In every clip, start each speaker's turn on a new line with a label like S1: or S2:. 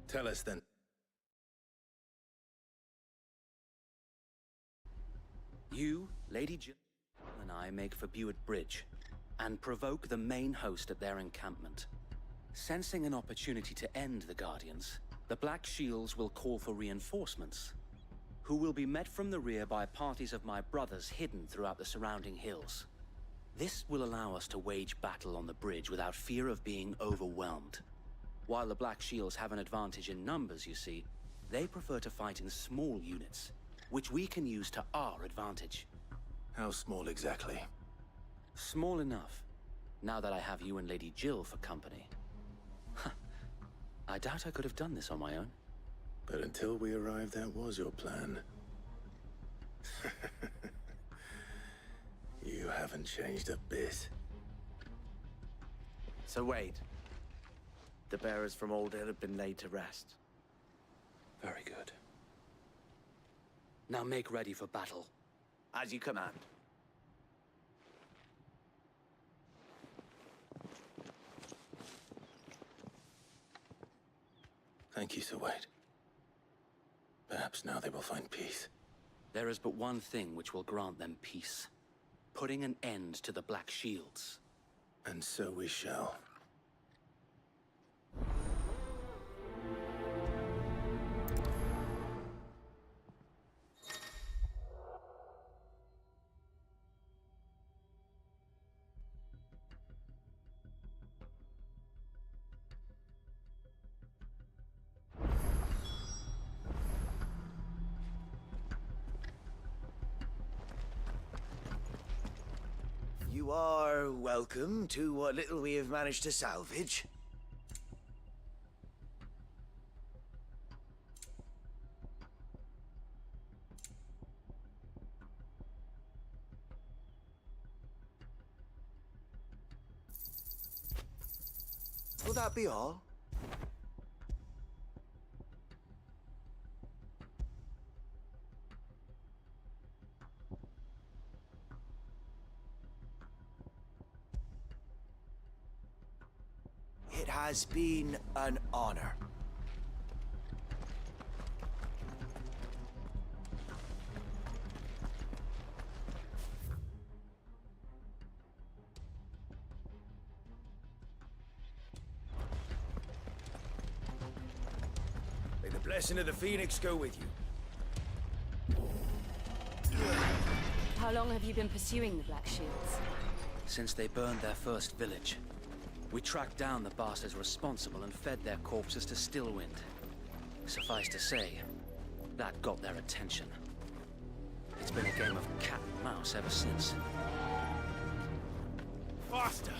S1: Tell us then.
S2: You, Lady Jill, and I make for Buett Bridge, and provoke the main host at their encampment. Sensing an opportunity to end the Guardians, the Black Shields will call for reinforcements, who will be met from the rear by parties of my brothers hidden throughout the surrounding hills. This will allow us to wage battle on the bridge without fear of being overwhelmed. While the Black Shields have an advantage in numbers, you see, they prefer to fight in small units, which we can use to our advantage.
S1: How small exactly?
S2: Small enough, now that I have you and Lady Jill for company. I doubt I could have done this on my own.
S1: But until we arrived, that was your plan. You haven't changed a bit.
S3: So wait. The bearers from Old Hill have been laid to rest.
S2: Very good. Now make ready for battle.
S3: As you command.
S1: Thank you, Sir Wade. Perhaps now they will find peace.
S2: There is but one thing which will grant them peace. Putting an end to the Black Shields.
S1: And so we shall.
S3: You are welcome to what little we have managed to salvage. Will that be all? It has been an honor. May the blessing of the Phoenix go with you.
S4: How long have you been pursuing the Black Shields?
S2: Since they burned their first village. We tracked down the bastards responsible and fed their corpses to Stillwind. Suffice to say, that got their attention. It's been a game of cat and mouse ever since.
S3: Faster!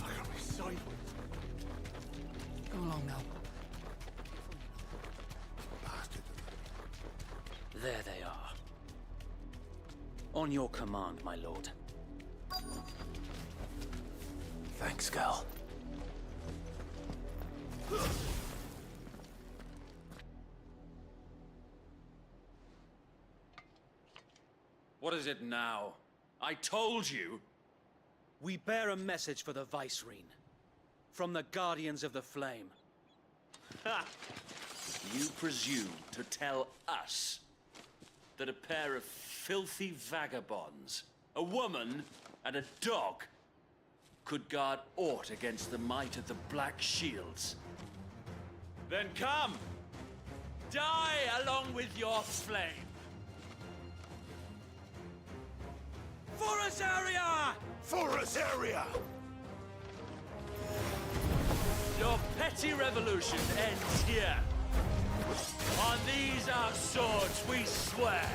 S3: I can't be silent.
S2: Go along now.
S3: Bastard.
S2: There they are. On your command, my lord.
S1: Thanks, Gal.
S2: What is it now? I told you! We bear a message for the Vicereine. From the Guardians of the Flame.
S5: Ha! You presume to tell us that a pair of filthy vagabonds, a woman and a dog, could guard aught against the might of the Black Shields? Then come! Die along with your flame! For us area!
S3: For us area!
S5: Your petty revolution ends here. On these our swords we swear.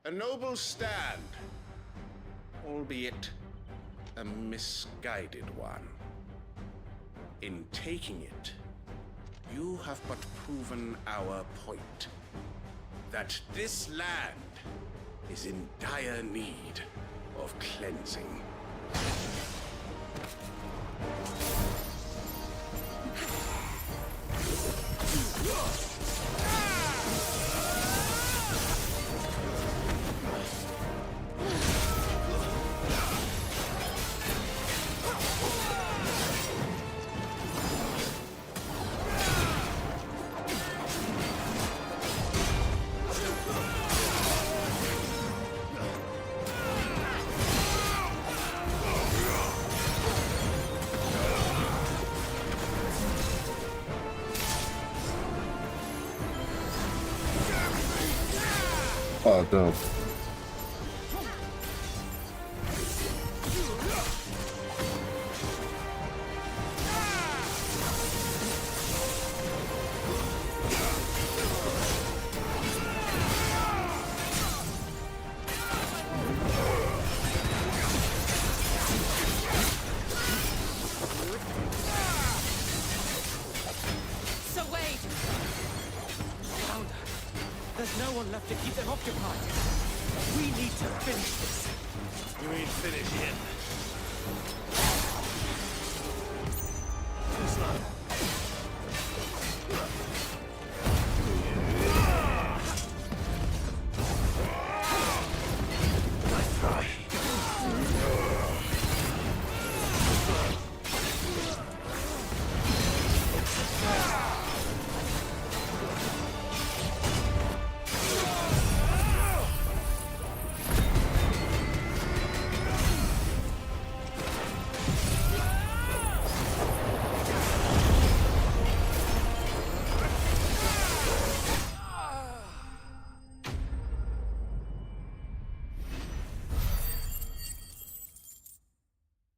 S6: A noble stand, albeit a misguided one. In taking it, you have but proven our point. That this land is in dire need of cleansing.
S7: Oh, damn.
S2: So Wade! Founder, there's no one left to keep them occupied. We need to finish this.
S1: You ain't finished yet.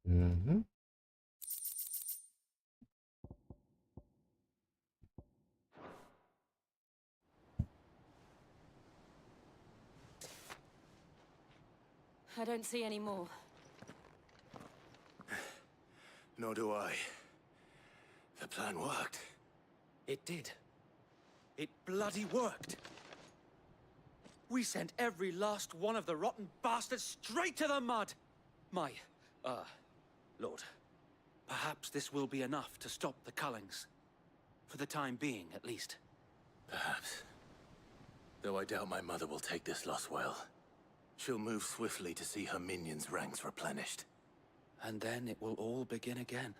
S7: Mm-hmm.
S4: I don't see any more.
S1: Nor do I. The plan worked.
S2: It did. It bloody worked. We sent every last one of the rotten bastards straight to the mud. My, Lord, perhaps this will be enough to stop the Cullings. For the time being, at least.
S1: Perhaps. Though I doubt my mother will take this loss well. She'll move swiftly to see her minions' ranks replenished.
S2: And then it will all begin again.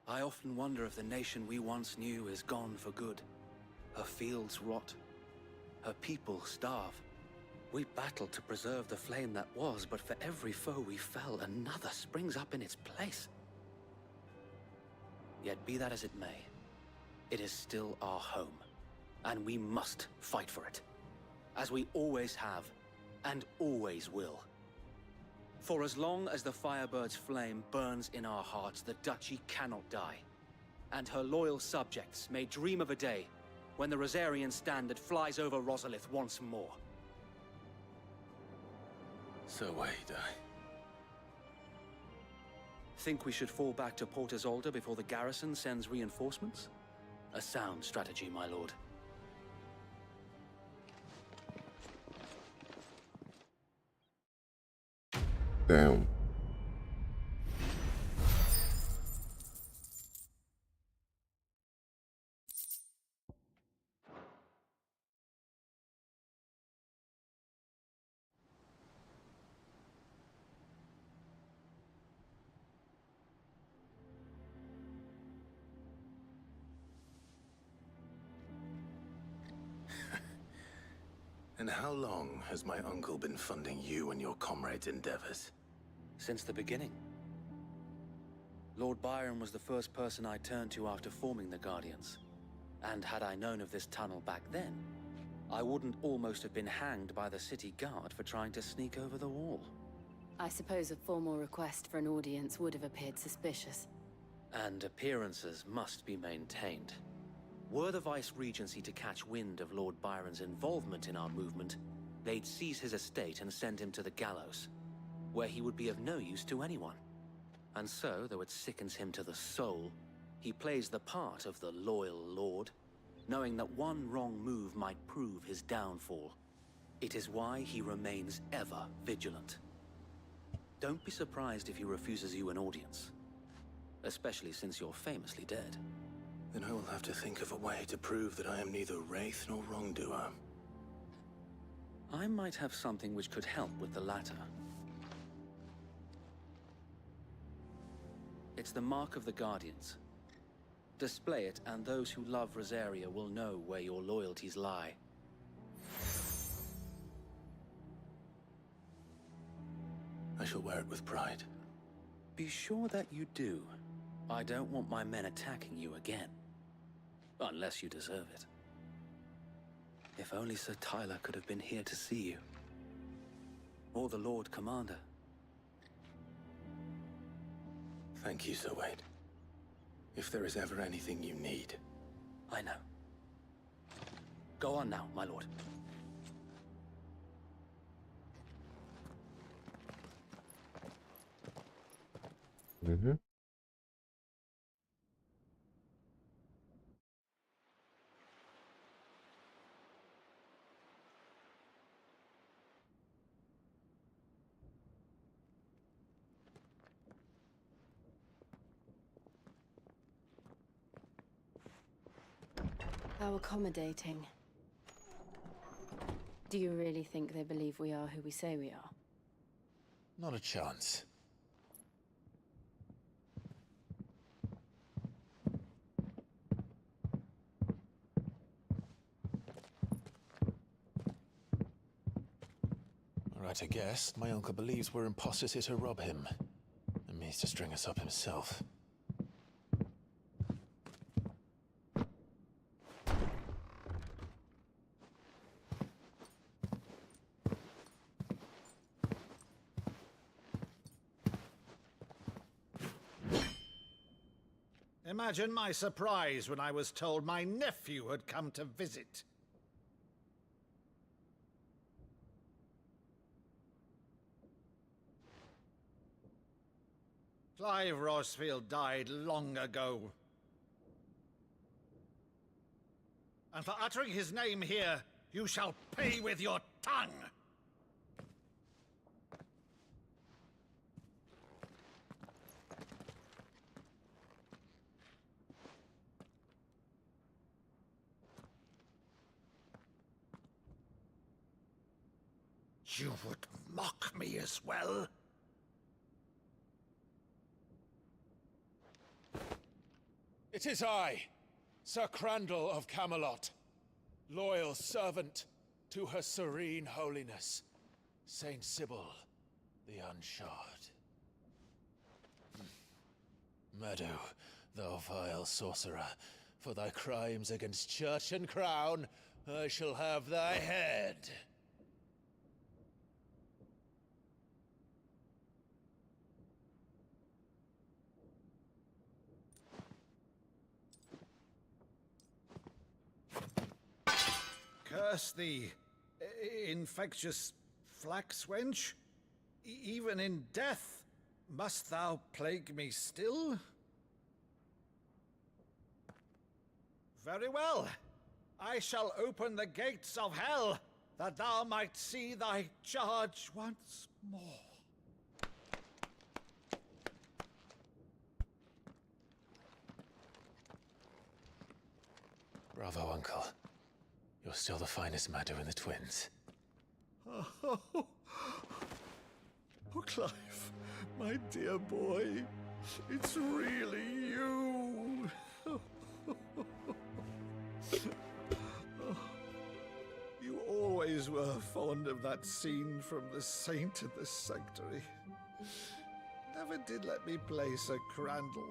S2: I often wonder if the nation we once knew is gone for good. Her fields rot. Her people starve. We battled to preserve the flame that was, but for every foe we fell, another springs up in its place. Yet be that as it may, it is still our home, and we must fight for it. As we always have, and always will. For as long as the Firebird's flame burns in our hearts, the Duchy cannot die. And her loyal subjects may dream of a day when the Rosarian standard flies over Rosalith once more.
S1: So wait,
S2: Think we should fall back to Port Isolde before the garrison sends reinforcements? A sound strategy, my lord.
S7: Damn.
S1: And how long has my uncle been funding you and your comrades' endeavors?
S2: Since the beginning. Lord Byron was the first person I turned to after forming the Guardians. And had I known of this tunnel back then, I wouldn't almost have been hanged by the city guard for trying to sneak over the wall.
S4: I suppose a formal request for an audience would have appeared suspicious.
S2: And appearances must be maintained. Were the Vice-Regency to catch wind of Lord Byron's involvement in our movement, they'd seize his estate and send him to the gallows, where he would be of no use to anyone. And so, though it sickens him to the soul, he plays the part of the loyal lord, knowing that one wrong move might prove his downfall. It is why he remains ever vigilant. Don't be surprised if he refuses you an audience, especially since you're famously dead.
S1: Then I will have to think of a way to prove that I am neither wraith nor wrongdoer.
S2: I might have something which could help with the latter. It's the mark of the Guardians. Display it, and those who love Rosaria will know where your loyalties lie.
S1: I shall wear it with pride.
S2: Be sure that you do. I don't want my men attacking you again. Unless you deserve it. If only Sir Tyler could have been here to see you. Or the Lord Commander.
S1: Thank you, Sir Wade. If there is ever anything you need.
S2: I know. Go on now, my lord.
S7: Mm-hmm.
S4: How accommodating. Do you really think they believe we are who we say we are?
S1: Not a chance. Right, I guess. My uncle believes we're imposters here to rob him. And means to string us up himself.
S8: Imagine my surprise when I was told my nephew had come to visit. Clive Rosfield died long ago. And for uttering his name here, you shall pay with your tongue! You would mock me as well?
S1: It is I, Sir Crandall of Camelot, loyal servant to Her Serene Holiness, Saint Sybil the Unshod. Meadow, thou vile sorcerer, for thy crimes against church and crown, I shall have thy head.
S8: Curse thee, infectious flax wench. Even in death, must thou plague me still? Very well. I shall open the gates of hell, that thou might see thy charge once more.
S1: Bravo, Uncle. You're still the finest Meadow in the twins.
S8: Oh, Clive, my dear boy, it's really you. You always were fond of that scene from The Saint in the Sanctuary. Never did let me play Sir Crandall.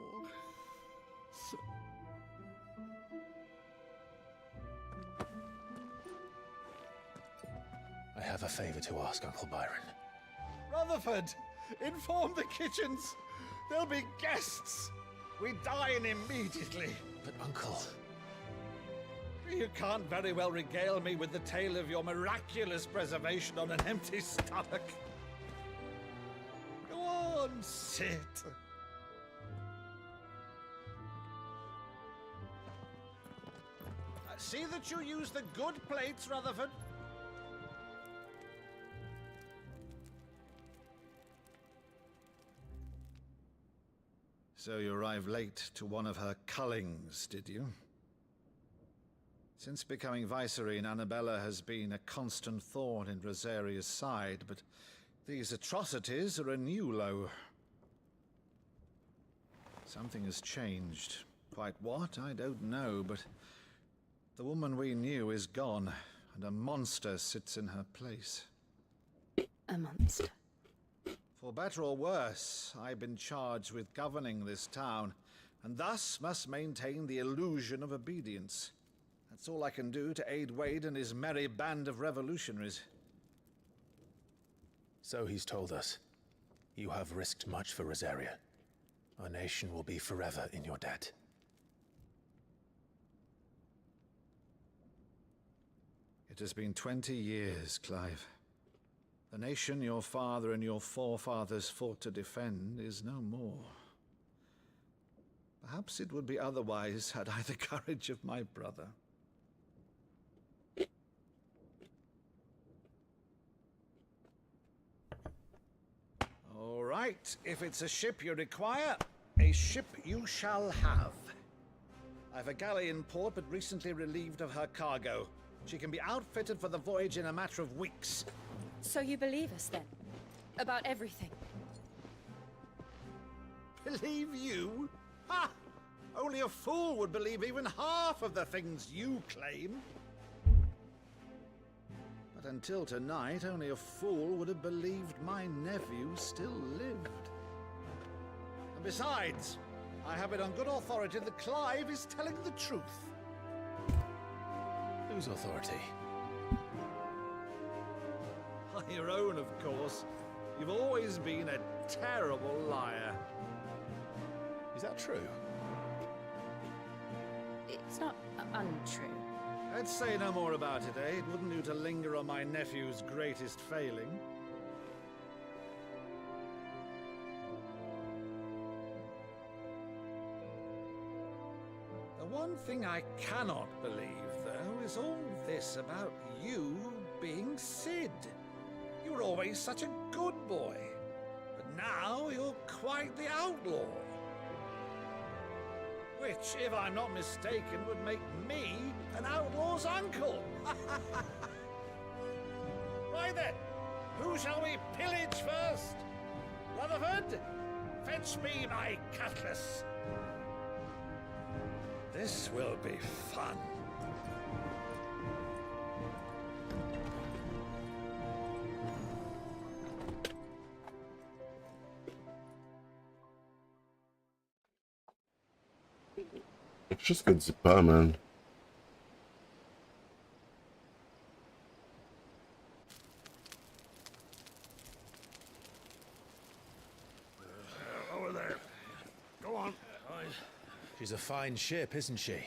S1: I have a favor to ask, Uncle Byron.
S8: Rutherford, inform the kitchens. There'll be guests. We dine immediately.
S1: But, Uncle...
S8: You can't very well regale me with the tale of your miraculous preservation on an empty stomach. Go on, sit. See that you use the good plates, Rutherford. So you arrived late to one of her cullings, did you? Since becoming Vicereine, Annabella has been a constant thorn in Rosaria's side, but these atrocities are a new low. Something has changed. Quite what, I don't know, but the woman we knew is gone, and a monster sits in her place.
S4: A monster.
S8: For better or worse, I've been charged with governing this town, and thus must maintain the illusion of obedience. That's all I can do to aid Wade and his merry band of revolutionaries.
S1: So he's told us. You have risked much for Rosaria. Our nation will be forever in your debt.
S8: It has been 20 years, Clive. The nation your father and your forefathers fought to defend is no more. Perhaps it would be otherwise had I the courage of my brother. All right, if it's a ship you require, a ship you shall have. I've a galley in port, but recently relieved of her cargo. She can be outfitted for the voyage in a matter of weeks.
S4: So you believe us then? About everything?
S8: Believe you? Ha! Only a fool would believe even half of the things you claim. But until tonight, only a fool would have believed my nephew still lived. And besides, I have it on good authority that Clive is telling the truth.
S1: Whose authority?
S8: Your own, of course. You've always been a terrible liar.
S1: Is that true?
S4: It's not untrue.
S8: Let's say no more about it, eh? It wouldn't do to linger on my nephew's greatest failing. The one thing I cannot believe, though, is all this about you being Sid. You were always such a good boy, but now you're quite the outlaw. Which, if I'm not mistaken, would make me an outlaw's uncle. Right then, who shall we pillage first? Rutherford, fetch me my cutlass. This will be fun.
S7: Wszystko dzipamy.
S8: Over there. Go on.
S1: She's a fine ship, isn't she?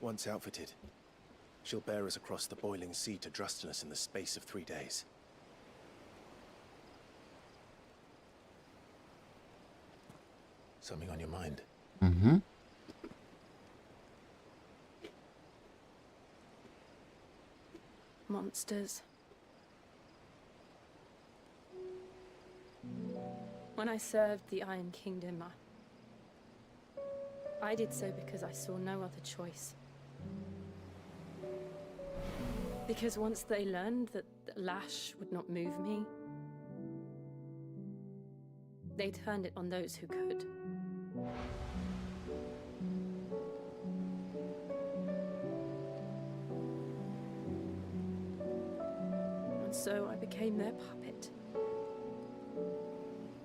S9: Once outfitted, she'll bear us across the boiling sea to Drustenus in the space of 3 days.
S1: Something on your mind?
S7: Mhm.
S4: Monsters. When I served the Iron Kingdom, I did so because I saw no other choice. Because once they learned that the lash would not move me, they turned it on those who could. And so I became their puppet.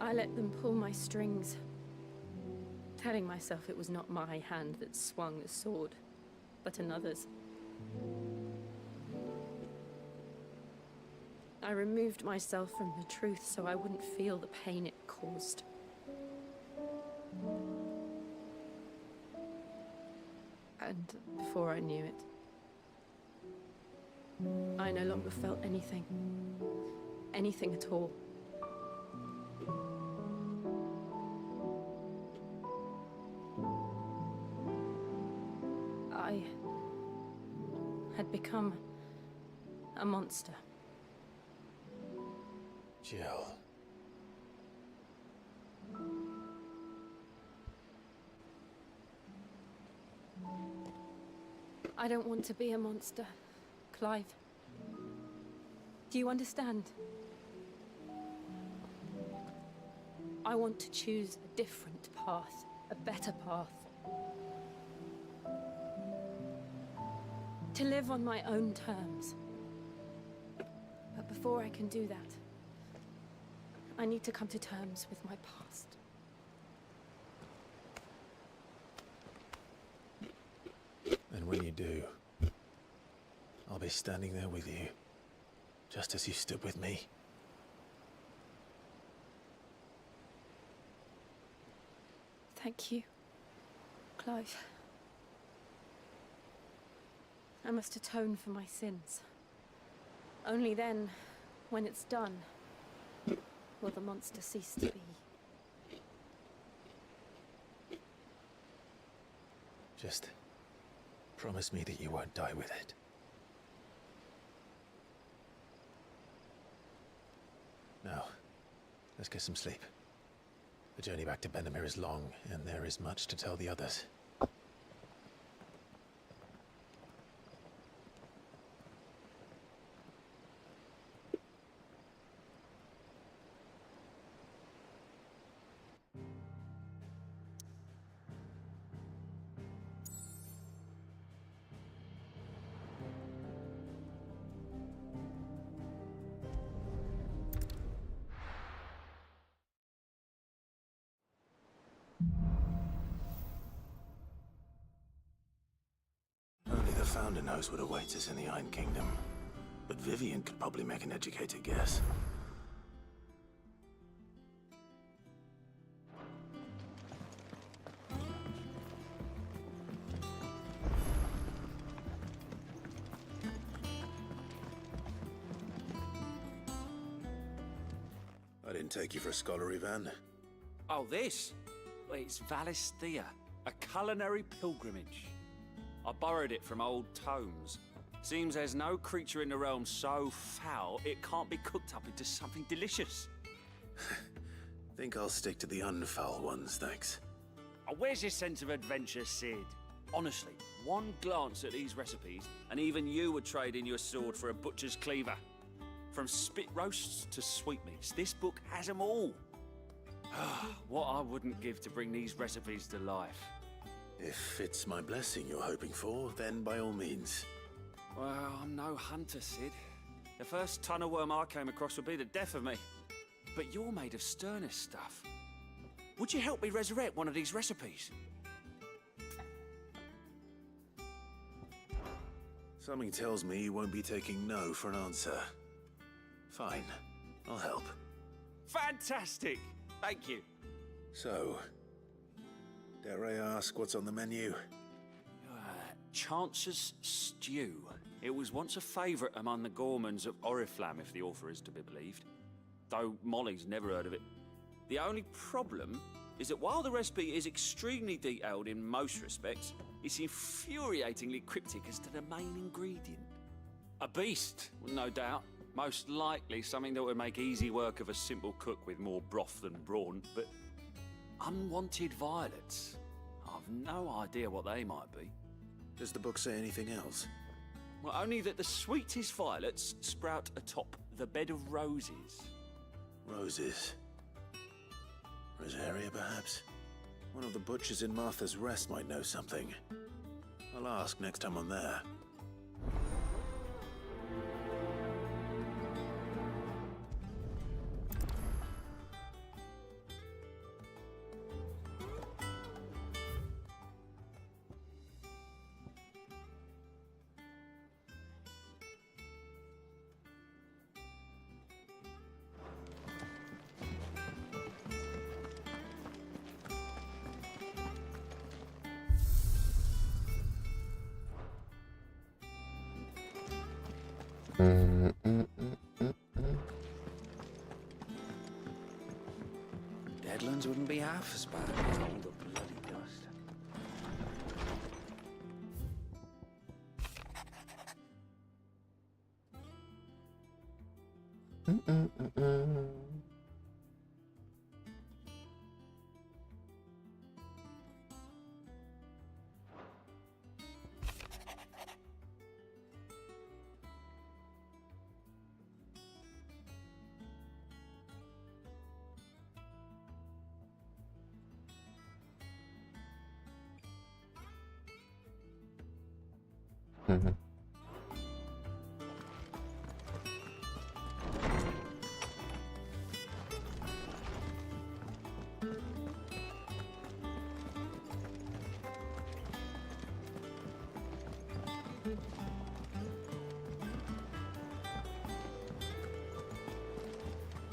S4: I let them pull my strings, telling myself it was not my hand that swung the sword, but another's. I removed myself from the truth so I wouldn't feel the pain it caused. And before I knew it, I no longer felt anything. Anything at all. I had become a monster.
S9: Jill.
S4: I don't want to be a monster, Clive. Do you understand? I want to choose a different path, a better path. To live on my own terms. But before I can do that, I need to come to terms with my past.
S9: And when you do, I'll be standing there with you, just as you stood with me.
S4: Thank you, Clive. I must atone for my sins. Only then, when it's done, will the monster cease to be.
S9: Just promise me that you won't die with it. Now, let's get some sleep. The journey back to Benamir is long, and there is much to tell the others.
S1: Only the Founder knows what awaits us in the Iron Kingdom. But Vivian could probably make an educated guess. I didn't take you for a scholar, Ivan.
S5: Oh, this? Well, it's Valisthea, a culinary pilgrimage. I borrowed it from old tomes. Seems there's no creature in the realm so foul it can't be cooked up into something delicious.
S1: Think I'll stick to the unfoul ones, thanks.
S5: Oh, where's your sense of adventure, Sid? Honestly, one glance at these recipes, and even you would trade in your sword for a butcher's cleaver. From spit roasts to sweetmeats, this book has them all. What I wouldn't give to bring these recipes to life.
S1: If it's my blessing you're hoping for, then by all means.
S5: Well, I'm no hunter, Sid. The first ton of worm I came across would be the death of me. But you're made of sterner stuff. Would you help me resurrect one of these recipes?
S1: Something tells me you won't be taking no for an answer. Fine, I'll help.
S5: Fantastic! Thank you.
S1: So, dare I ask what's on the menu?
S5: Chance's Stew. It was once a favourite among the gourmands of Oriflamme, if the author is to be believed. Though Molly's never heard of it. The only problem is that while the recipe is extremely detailed in most respects, it's infuriatingly cryptic as to the main ingredient. A beast, no doubt. Most likely something that would make easy work of a simple cook with more broth than brawn, but unwanted violets. I've no idea what they might be.
S1: Does the book say anything else?
S5: Well, only that the sweetest violets sprout atop the bed of roses.
S1: Roses. Rosaria, perhaps? One of the butchers in Martha's Rest might know something. I'll ask next time I'm there.
S7: Mm, mm, mm, mm, mm.
S2: Deadlands wouldn't be half as bad with all the bloody dust.
S7: Mm, mm, mm, mm. Mhm.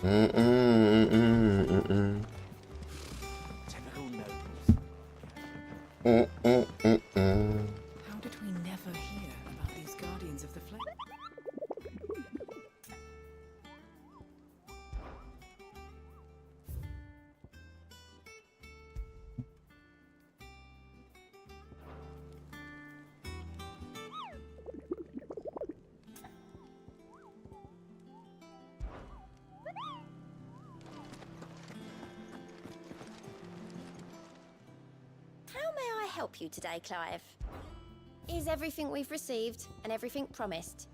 S7: Mm, mm, mm, mm, mm.
S3: Typical nobles.
S7: Mm, mm, mm, mm.
S10: How did we never hear about these guardians of the flame?
S11: How may I help you today, Clive? Is everything we've received and everything promised?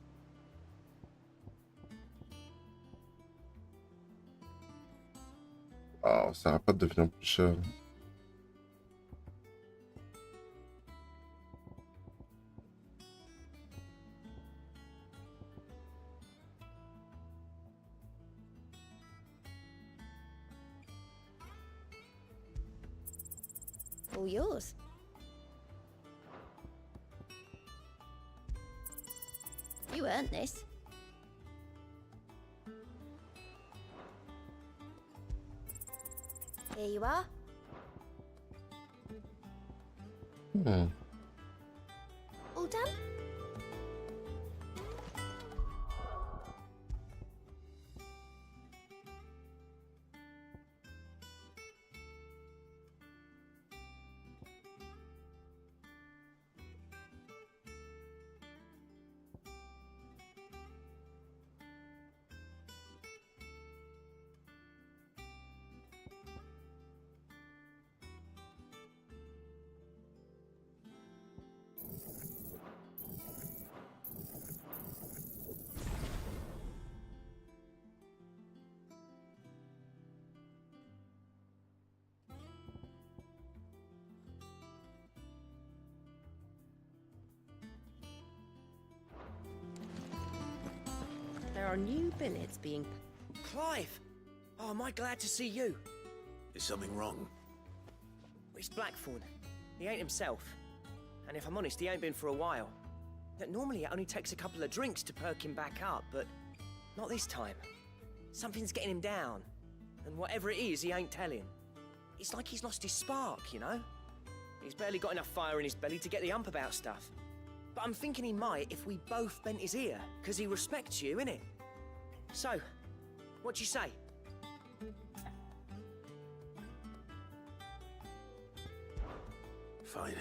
S7: Ah, ça va pas devenir plus cher.
S11: All yours. You earned this. Here you are.
S7: Hmm.
S11: All done? There are new billets being...
S3: Clive! Oh, am I glad to see you?
S1: Is something wrong?
S3: It's Blackthorn. He ain't himself. And if I'm honest, he ain't been for a while. Normally it only takes a couple of drinks to perk him back up, but not this time. Something's getting him down. And whatever it is, he ain't telling. It's like he's lost his spark, you know? He's barely got enough fire in his belly to get the ump about stuff. But I'm thinking he might if we both bent his ear, because he respects you, innit? So, what do you say?
S1: Fine.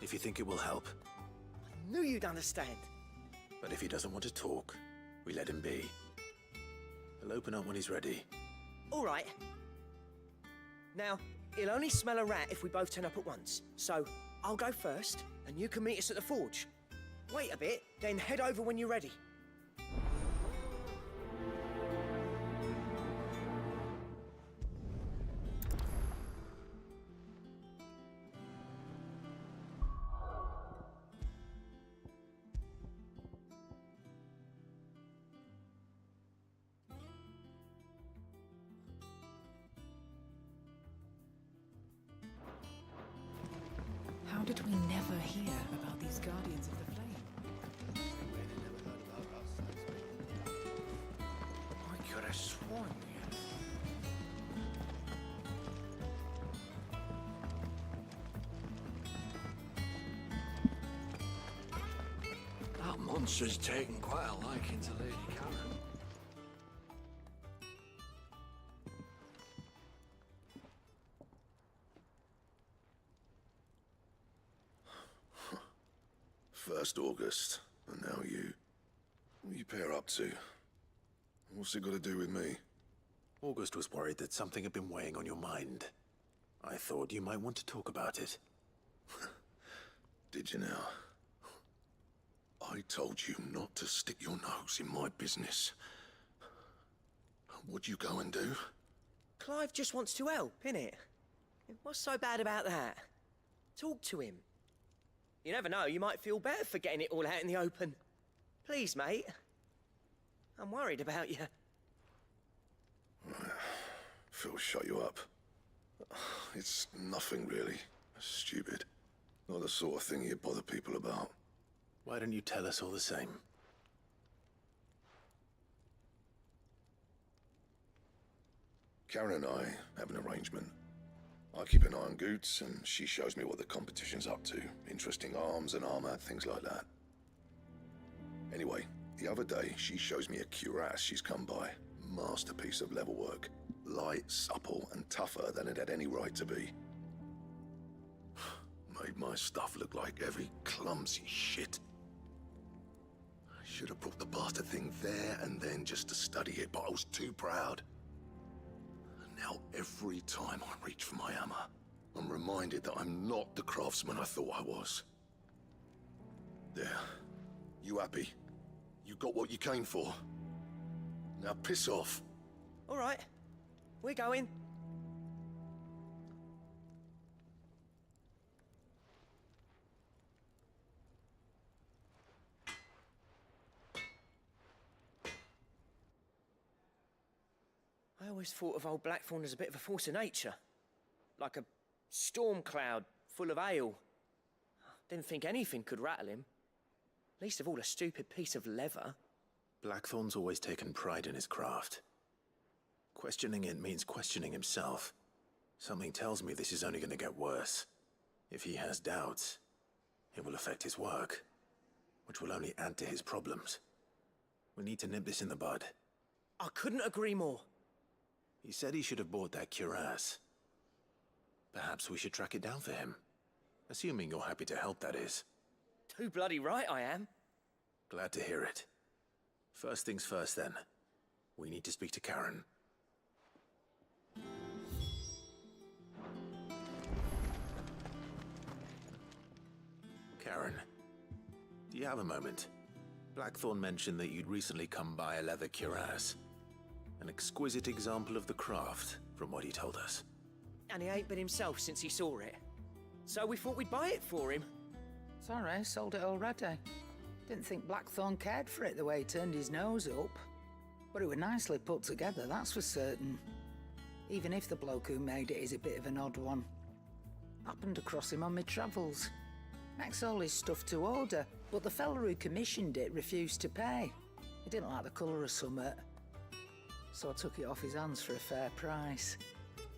S1: If you think it will help.
S3: I knew you'd understand.
S1: But if he doesn't want to talk, we let him be. He'll open up when he's ready.
S3: All right. Now, he'll only smell a rat if we both turn up at once. So, I'll go first, and you can meet us at the forge. Wait a bit, then head over when you're ready.
S10: How did we never hear about these guardians of the flame?
S6: I could have sworn
S2: That
S12: Monster's taken quite a liking to Lady Karen.
S13: First August, and now you. What are you pair up to? What's it got to do with me?
S9: August was worried that something had been weighing on your mind. I thought you might want to talk about it.
S13: Did you now? I told you not to stick your nose in my business. What'd you go and do?
S3: Clive just wants to help, innit? What's so bad about that? Talk to him. You never know, you might feel better for getting it all out in the open. Please, mate. I'm worried about you.
S13: Phil shut you up. It's nothing really. Stupid. Not the sort of thing you bother people about.
S9: Why don't you tell us all the same?
S13: Karen and I have an arrangement. I keep an eye on Goots, and she shows me what the competition's up to. Interesting arms and armor, things like that. Anyway, the other day, she shows me a cuirass she's come by. Masterpiece of level work. Light, supple, and tougher than it had any right to be. Made my stuff look like heavy, clumsy shit. I should have brought the bastard thing there and then just to study it, but I was too proud. And now every time I reach for my hammer, I'm reminded that I'm not the craftsman I thought I was. There. You happy? You got what you came for? Now piss off.
S3: All right. We're going. I always thought of old Blackthorn as a bit of a force of nature. Like a storm cloud full of hail. Didn't think anything could rattle him. Least of all a stupid piece of leather.
S9: Blackthorn's always taken pride in his craft. Questioning it means questioning himself. Something tells me this is only going to get worse. If he has doubts, it will affect his work, which will only add to his problems. We need to nip this in the bud.
S3: I couldn't agree more.
S9: He said he should have bought that cuirass. Perhaps we should track it down for him. Assuming you're happy to help, that is.
S3: Too bloody right I am.
S9: Glad to hear it. First things first, then. We need to speak to Karen. Karen, do you have a moment? Blackthorn mentioned that you'd recently come by a leather cuirass. An exquisite example of the craft, from what he told us.
S3: And he ain't been himself since he saw it. So we thought we'd buy it for him.
S10: Sorry, sold it already. Didn't think Blackthorn cared for it the way he turned his nose up. But it was nicely put together, that's for certain. Even if the bloke who made it is a bit of an odd one. Happened across him on my travels. Makes all his stuff to order, but the fella who commissioned it refused to pay. He didn't like the colour of summit. So I took it off his hands for a fair price.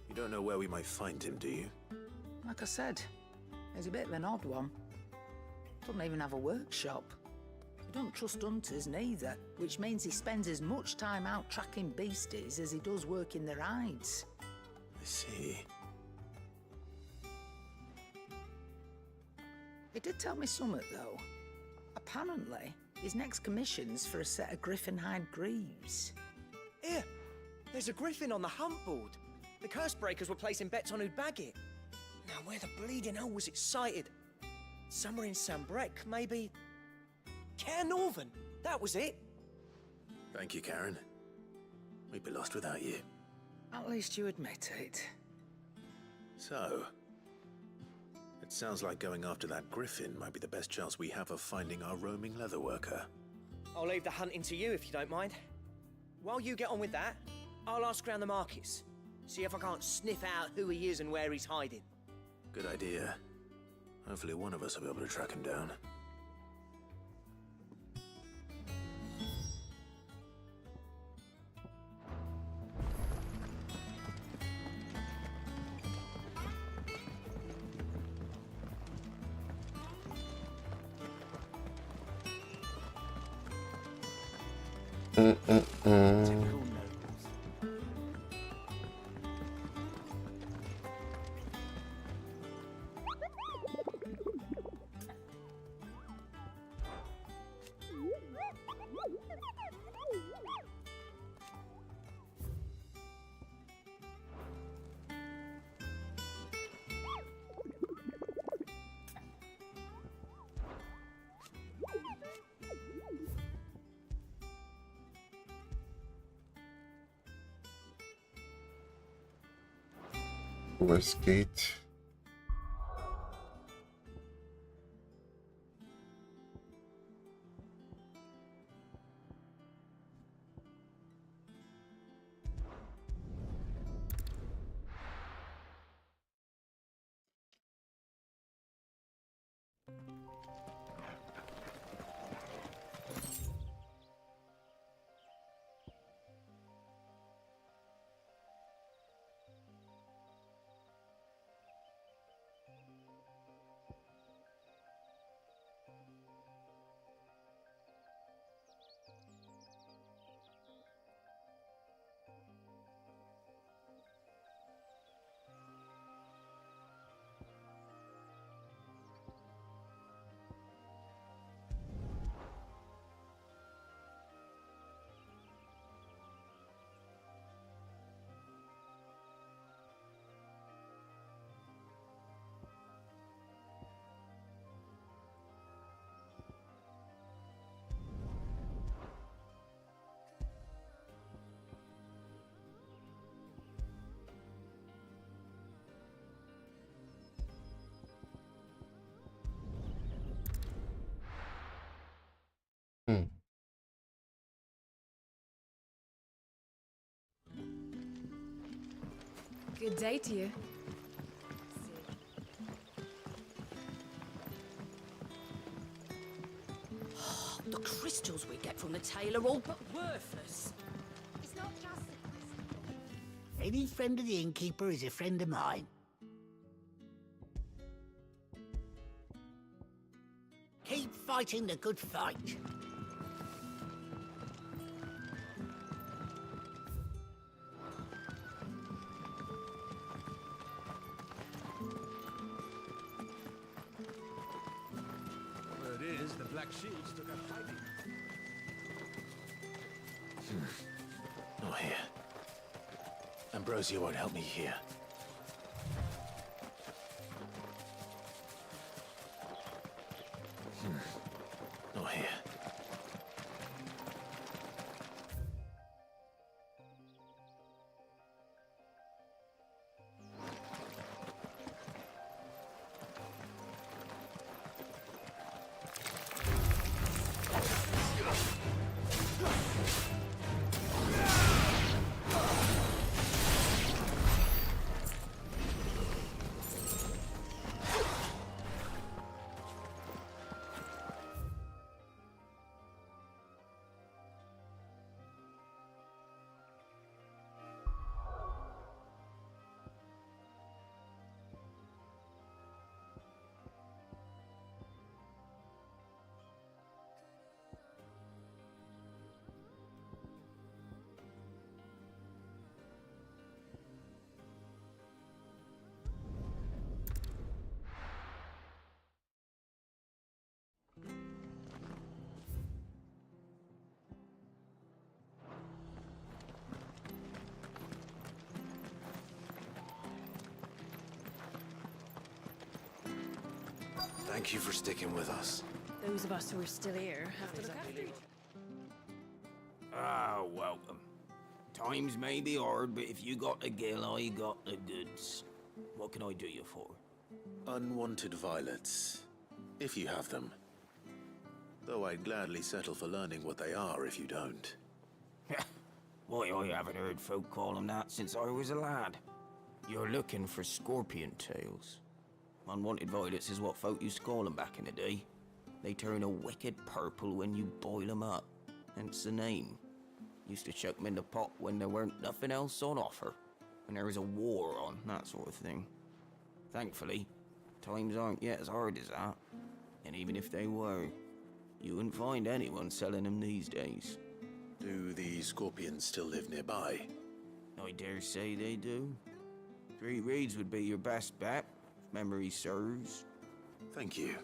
S9: You don't know where we might find him, do you?
S10: Like I said, he's a bit of an odd one. Doesn't even have a workshop. He don't trust hunters neither, which means he spends as much time out tracking beasties as he does working their hides.
S9: I see.
S10: He did tell me something, though. Apparently, his next commission's for a set of griffin hide greaves.
S3: Here, there's a griffin on the hunt board. The curse breakers were placing bets on who'd bag it. Now, where the bleeding hell was it sighted? Somewhere in Sambrec, maybe... Care Northern, that was it.
S9: Thank you, Karen. We'd be lost without you.
S10: At least you admit it.
S9: So, it sounds like going after that griffin might be the best chance we have of finding our roaming leatherworker.
S3: I'll leave the hunting to you if you don't mind. While you get on with that, I'll ask around the markets. See if I can't sniff out who he is and where he's hiding.
S9: Good idea. Hopefully one of us will be able to track him down.
S7: Westgate.
S14: Good day to you.
S15: The crystals we get from the tail are all but worthless.
S11: It's not just the
S16: Any friend of the innkeeper is a friend of mine. Keep fighting the good fight.
S12: The Black Shields took a hiding.
S9: Not here. Ambrosia won't help me here. Not here. Thank you for sticking with us.
S14: Those of us who are still here have to look after each other.
S17: Ah, welcome. Times may be hard, but if you got the gill, I got the goods. What can I do you for?
S9: Unwanted violets, if you have them. Though I'd gladly settle for learning what they are if you don't.
S17: Why, I haven't heard folk call them that since I was a lad. You're looking for scorpion tails. Unwanted violets is what folk used to call them back in the day. They turn a wicked purple when you boil them up, hence the name. Used to chuck them in the pot when there weren't nothing else on offer, when there was a war on, that sort of thing. Thankfully, times aren't yet as hard as that, and even if they were, you wouldn't find anyone selling them these days.
S9: Do the scorpions still live nearby?
S17: I dare say they do. 3 reeds would be your best bet, if memory serves.
S9: Thank you.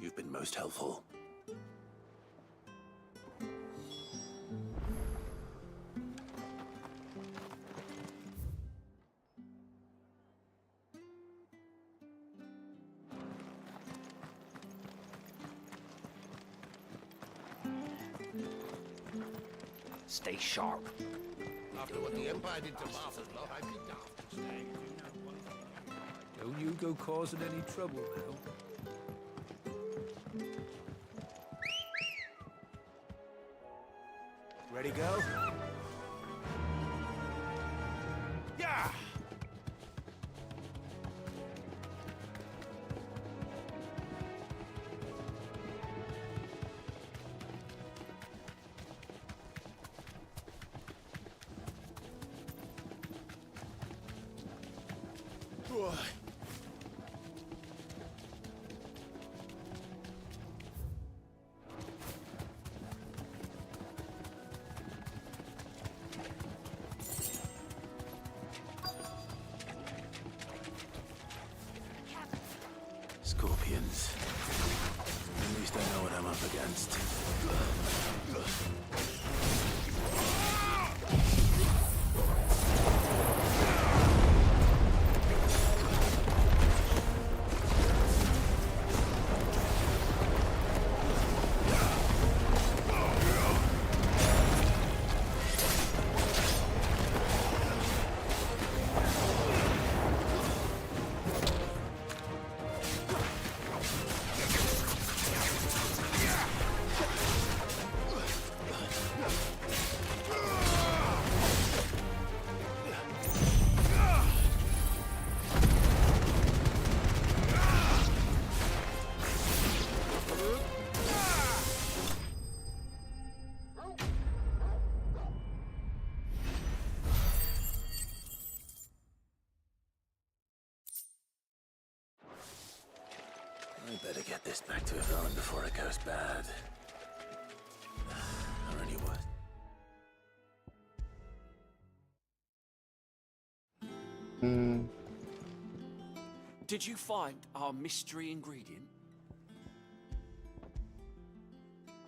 S9: You've been most helpful.
S5: Stay sharp.
S13: After what the Empire did to Martha's lot, I'd be daft to stay.
S12: Don't you go causing any trouble now.
S8: Ready, go? Yeah!
S9: Scorpions. At least I know what I'm up against. I better get this back to Yvonne before it goes bad. Or any worse.
S5: Did you find our mystery ingredient?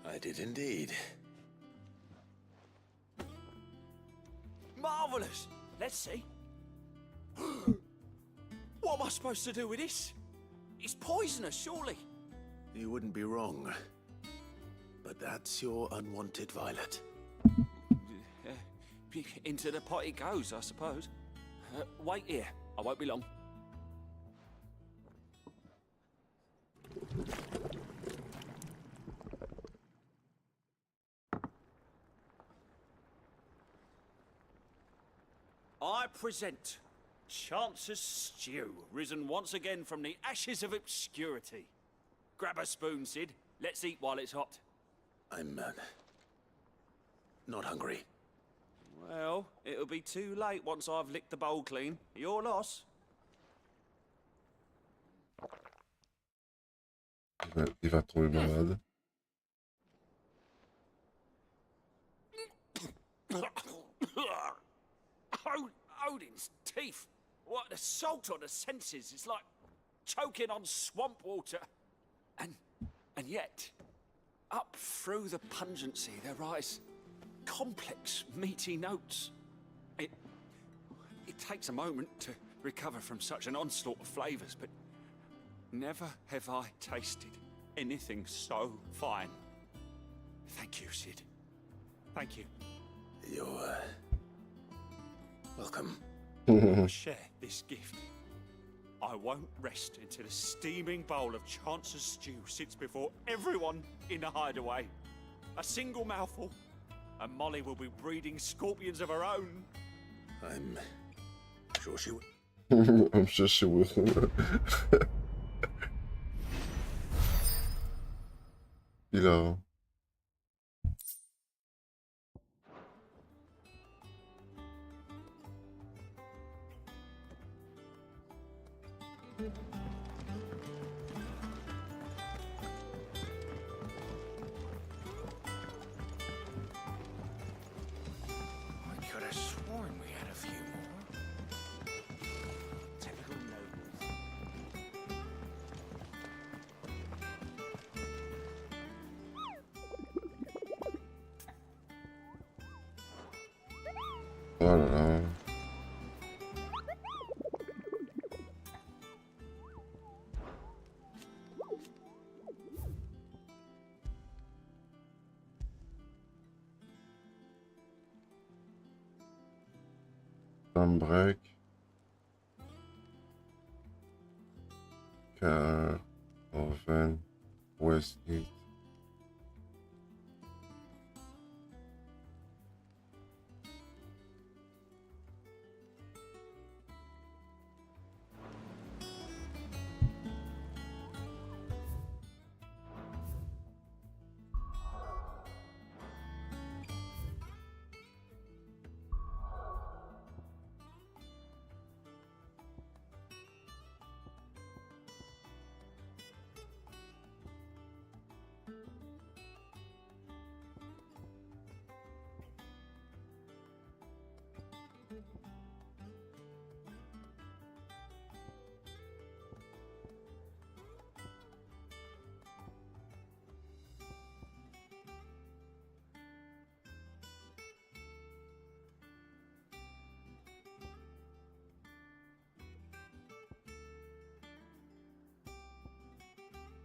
S9: I did indeed.
S5: Marvelous! Let's see. What am I supposed to do with this? It's poisonous, surely.
S9: You wouldn't be wrong. But that's your unwanted violet.
S5: Into the pot it goes, I suppose. Wait here. I won't be long. I present Chance's stew, risen once again from the ashes of obscurity. Grab a spoon, Sid. Let's eat while it's hot.
S9: I'm, not hungry.
S5: Well, it'll be too late once I've licked the bowl clean. Your loss.
S7: Il va tomber malade.
S5: Odin's teeth. What, the salt on the senses? It's like choking on swamp water. And yet, up through the pungency, there rise complex, meaty notes. It takes a moment to recover from such an onslaught of flavors, but never have I tasted anything so fine. Thank you, Sid. Thank you.
S9: You're, welcome.
S5: I share this gift. I won't rest until a steaming bowl of Chance's stew sits before everyone in the hideaway. A single mouthful, and Molly will be breeding scorpions of her own.
S9: I'm sure she will.
S7: I'm sure she will. Hilarant. Oh là là. Un break. Car, oven, West East.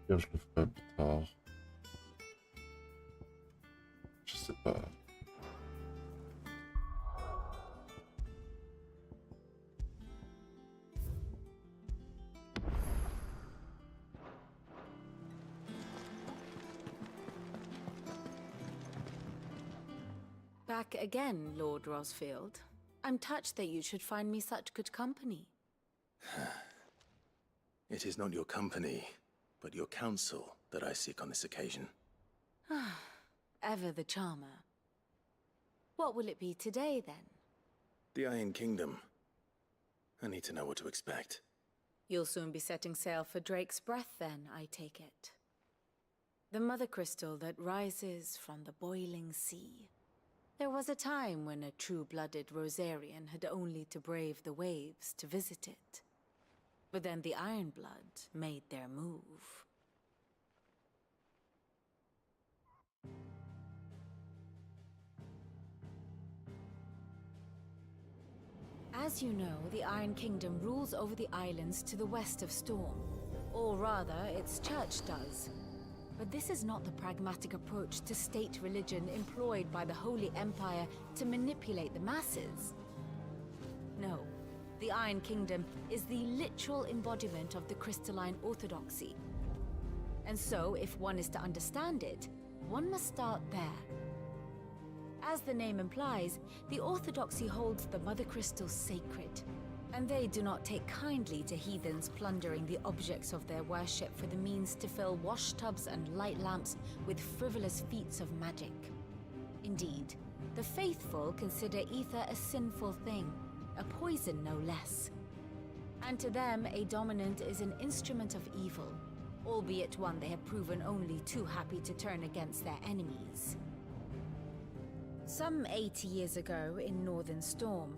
S7: Je le ferai plus tard. Je sais pas.
S14: Back again, Lord Rosfield. I'm touched that you should find me such good company.
S1: It is not your company, but your counsel that I seek on this occasion.
S14: Ever the charmer. What will it be today, then?
S1: The Iron Kingdom. I need to know what to expect.
S14: You'll soon be setting sail for Drake's Breath, then, I take it. The mother crystal that rises from the boiling sea. There was a time when a true-blooded Rosarian had only to brave the waves to visit it. But then the Ironblood made their move. As you know, the Iron Kingdom rules over the islands to the west of Storm. Or rather, its church does. But this is not the pragmatic approach to state religion employed by the Holy Empire to manipulate the masses. No, the Iron Kingdom is the literal embodiment of the crystalline orthodoxy. And so, if one is to understand it, one must start there. As the name implies, the orthodoxy holds the Mother Crystal sacred, and they do not take kindly to heathens plundering the objects of their worship for the means to fill washtubs and light lamps with frivolous feats of magic. Indeed, the faithful consider ether a sinful thing, a poison no less. And to them, a dominant is an instrument of evil, albeit one they have proven only too happy to turn against their enemies. Some 80 years ago in Northern Storm,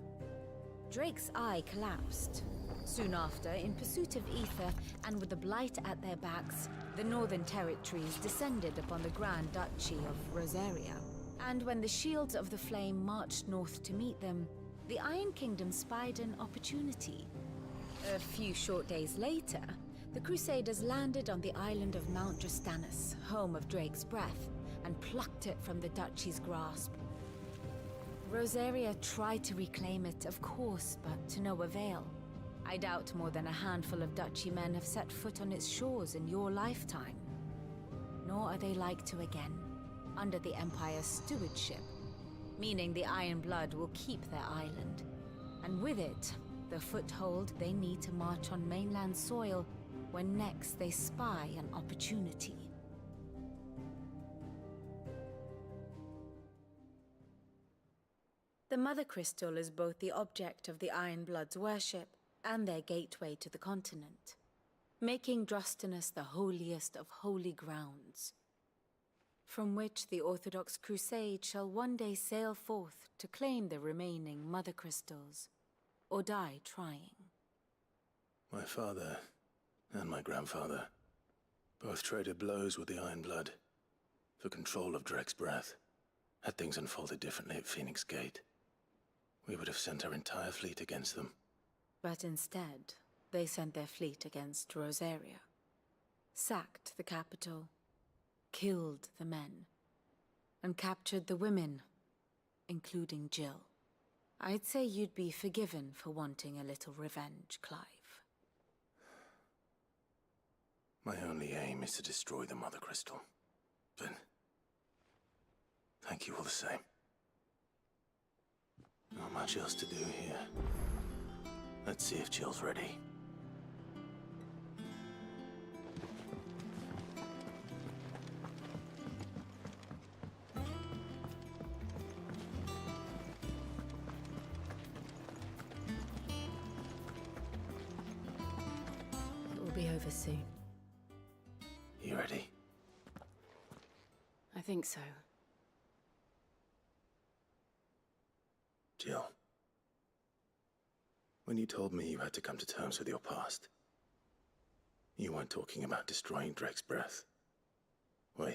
S14: Drake's eye collapsed. Soon after, in pursuit of ether and with the blight at their backs, the Northern Territories descended upon the Grand Duchy of Rosaria. And when the Shields of the Flame marched north to meet them, the Iron Kingdom spied an opportunity. A few short days later, the Crusaders landed on the island of Mount Drastanus, home of Drake's Breath, and plucked it from the Duchy's grasp. Rosaria tried to reclaim it, of course, but to no avail. I doubt more than a handful of Duchy men have set foot on its shores in your lifetime. Nor are they like to again, under the Empire's stewardship, meaning the Iron Blood will keep their island, and with it, the foothold they need to march on mainland soil when next they spy an opportunity. The Mother Crystal is both the object of the Iron Blood's worship and their gateway to the continent, making Drastanus the holiest of holy grounds, from which the Orthodox Crusade shall one day sail forth to claim the remaining Mother Crystals, or die trying.
S1: My father and my grandfather both traded blows with the Iron Blood for control of Drake's Breath. Had things unfolded differently at Phoenix Gate,
S9: we would have sent our entire fleet against them.
S14: But instead, they sent their fleet against Rosaria, sacked the capital, killed the men, and captured the women, including Jill. I'd say you'd be forgiven for wanting a little revenge, Clive.
S9: My only aim is to destroy the Mother Crystal. But thank you all the same. Not much else to do here. Let's see if Jill's ready.
S14: It will be over soon.
S9: You ready?
S14: I think so.
S9: Jill. When you told me you had to come to terms with your past, you weren't talking about destroying Drake's breath, were you?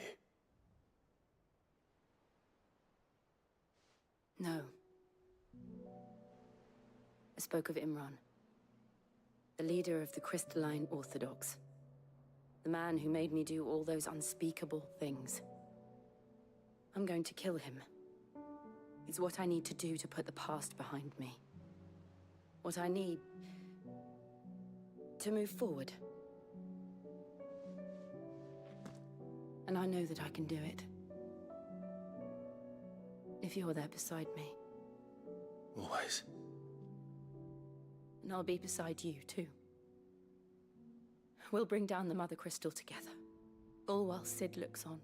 S14: No. I spoke of Imran, the leader of the Crystalline Orthodox. The man who made me do all those unspeakable things. I'm going to kill him. It's what I need to do to put the past behind me. What I need to move forward. And I know that I can do it. If you're there beside me.
S9: Always.
S14: And I'll be beside you, too. We'll bring down the Mother Crystal together. All while Sid looks on.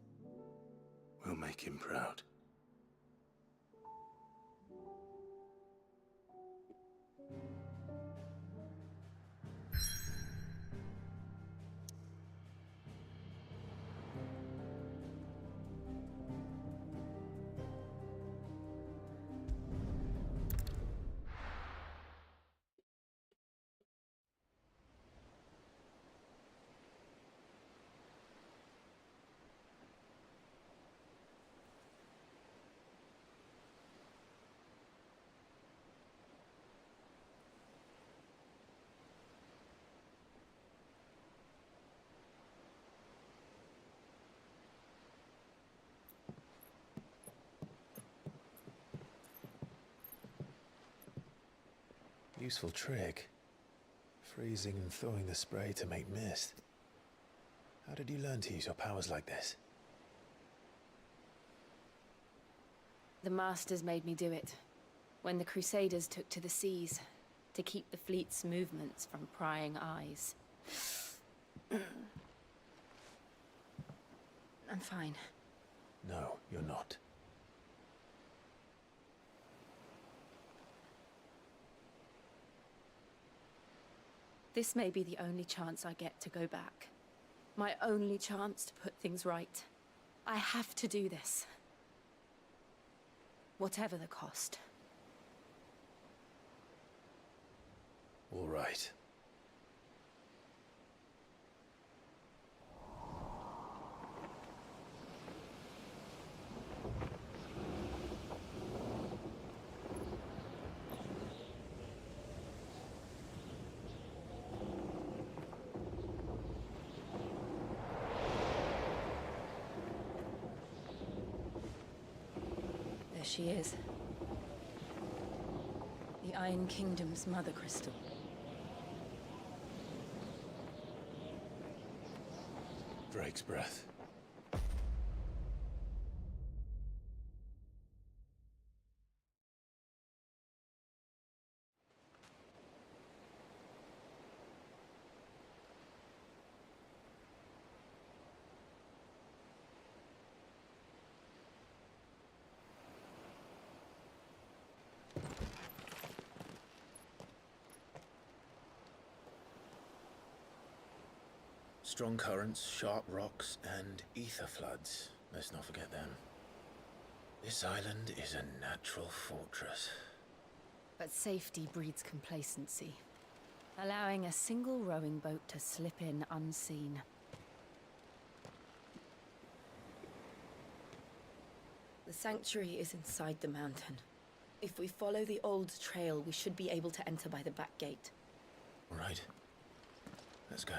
S9: We'll make him proud.
S1: Useful trick. Freezing and thawing the spray to make mist. How did you learn to use your powers like this?
S14: The Masters made me do it. When the Crusaders took to the seas, to keep the fleet's movements from prying eyes. I'm fine.
S1: No, you're not.
S14: This may be the only chance I get to go back. My only chance to put things right. I have to do this. Whatever the cost.
S1: All right.
S14: She is. The Iron Kingdom's Mother Crystal.
S1: Drake's breath. Strong currents, sharp rocks, and ether floods. Let's not forget them. This island is a natural fortress.
S14: But safety breeds complacency, allowing a single rowing boat to slip in unseen. The sanctuary is inside the mountain.
S15: If we follow the old trail, we should be able to enter by the back gate.
S9: All right. Let's go.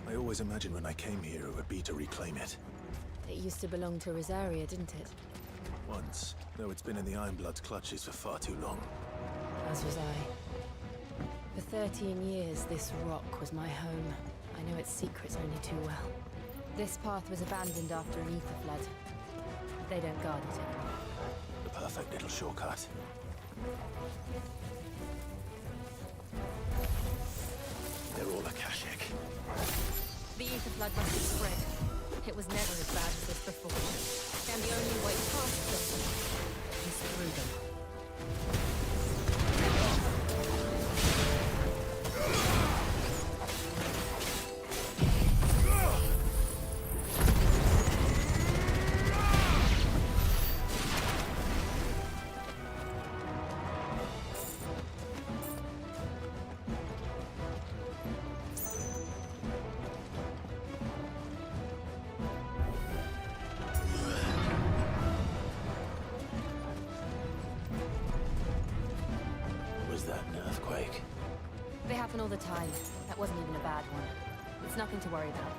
S9: I always imagined when I came here it would be to reclaim it.
S14: It used to belong to Rosaria, didn't it?
S9: Once, though it's been in the Ironblood's clutches for far too long.
S14: As was I. For 13 years, this rock was my home. I know its secrets only too well. This path was abandoned after an ether flood. They don't guard it anymore.
S9: The perfect little shortcut. They're all Akashic.
S14: The ether flood must have spread. It was never as bad as this before. And the only way past them is through them. They happen all the time. That wasn't even a bad one. It's nothing to worry about.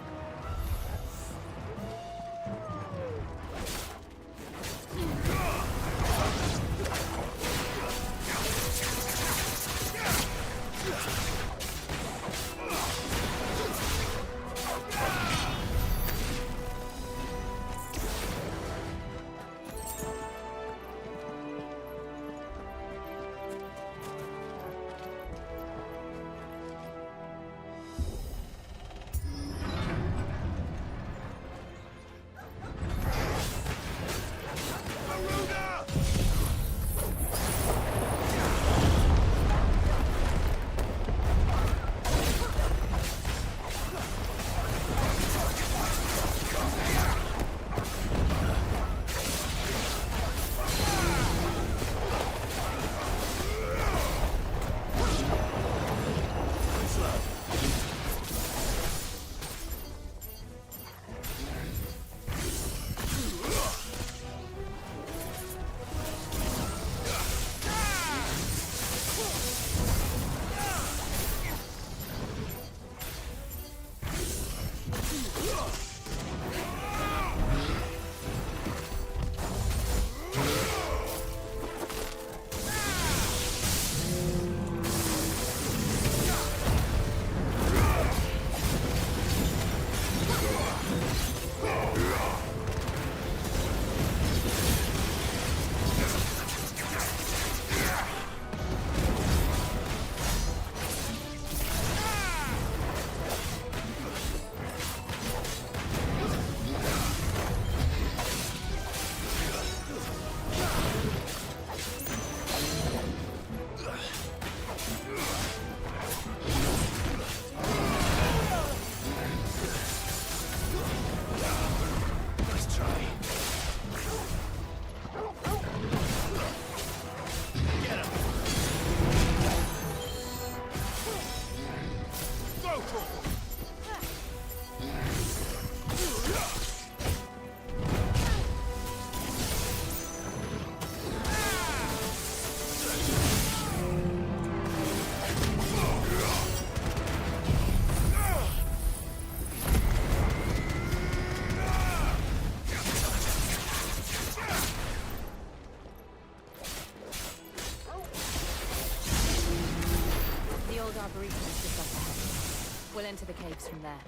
S14: We'll enter the caves from there.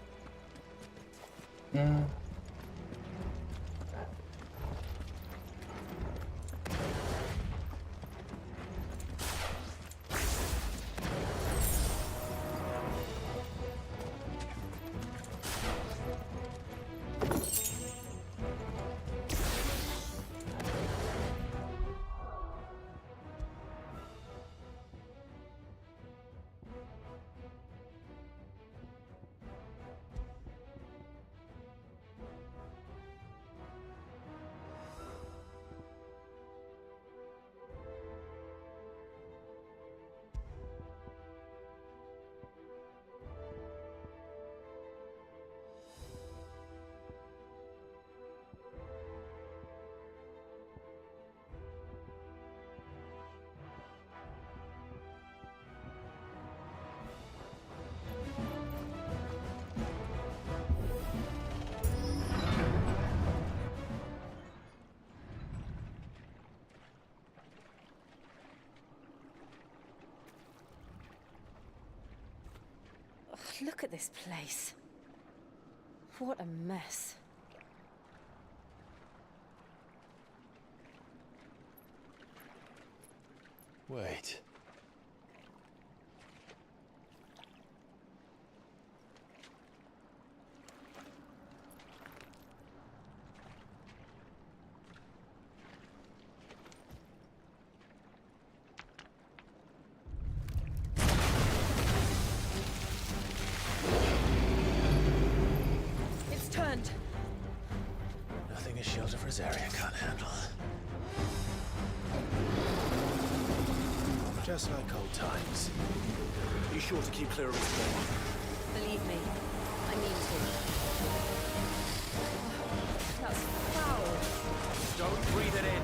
S4: Look at this place. What a mess.
S1: Wait.
S4: It's turned.
S1: Nothing a shelter for his area can't handle. Just like old times. Be sure to keep clear of his spawn.
S4: Believe me, I mean to. That's foul.
S1: Don't breathe it in.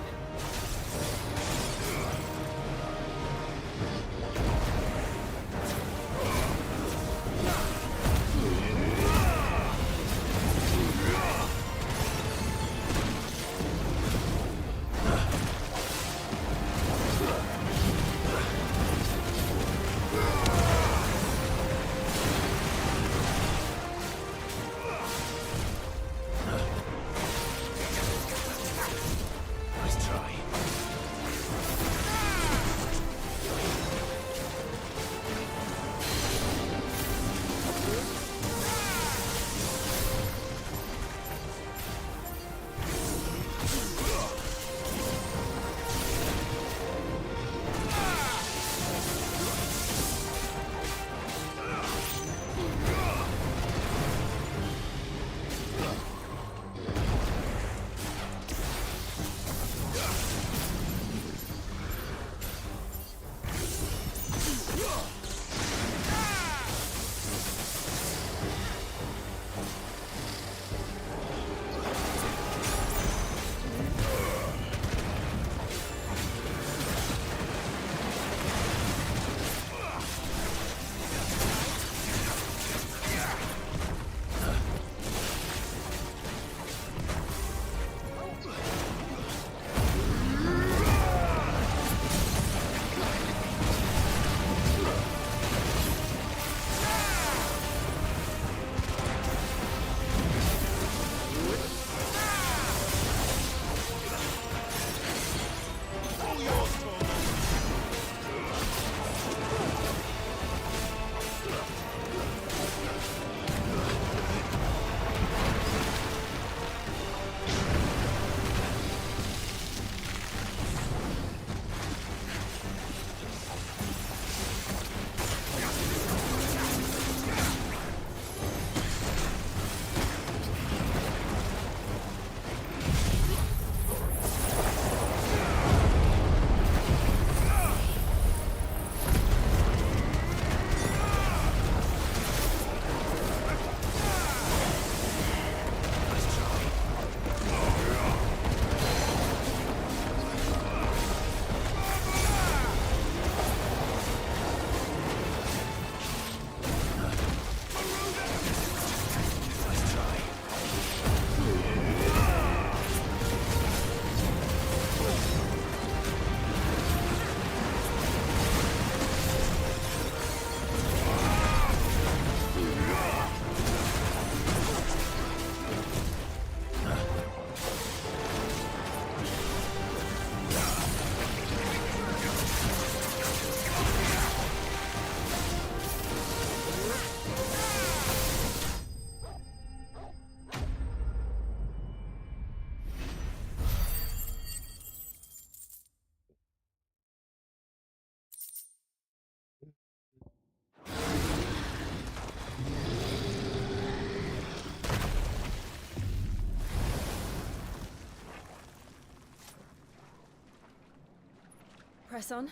S4: Press on.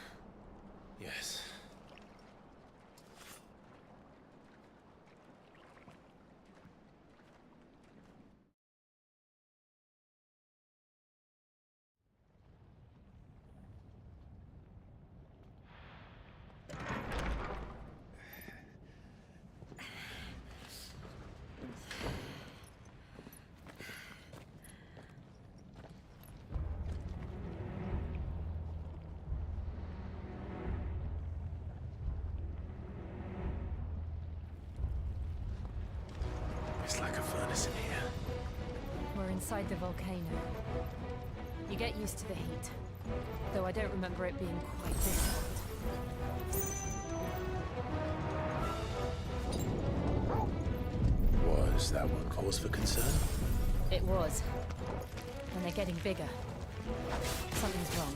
S1: Yes.
S9: Looks like a furnace in here.
S4: We're inside the volcano. You get used to the heat, though I don't remember it being quite this hot.
S9: Was that one cause for concern?
S4: It was. And they're getting bigger. Something's wrong.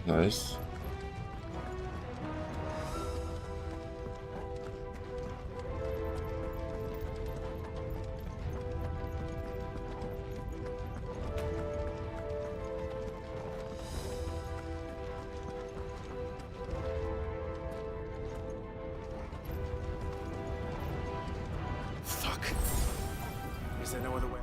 S7: Nice.
S9: Fuck. Is there no other way?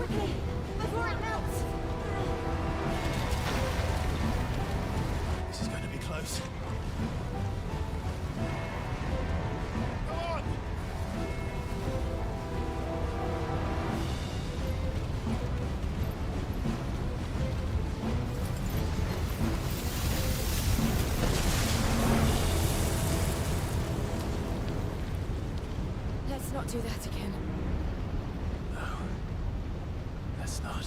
S4: Quickly, before it melts!
S9: This is going to be close. Come on!
S4: Let's not do that again.
S9: No. Let's not.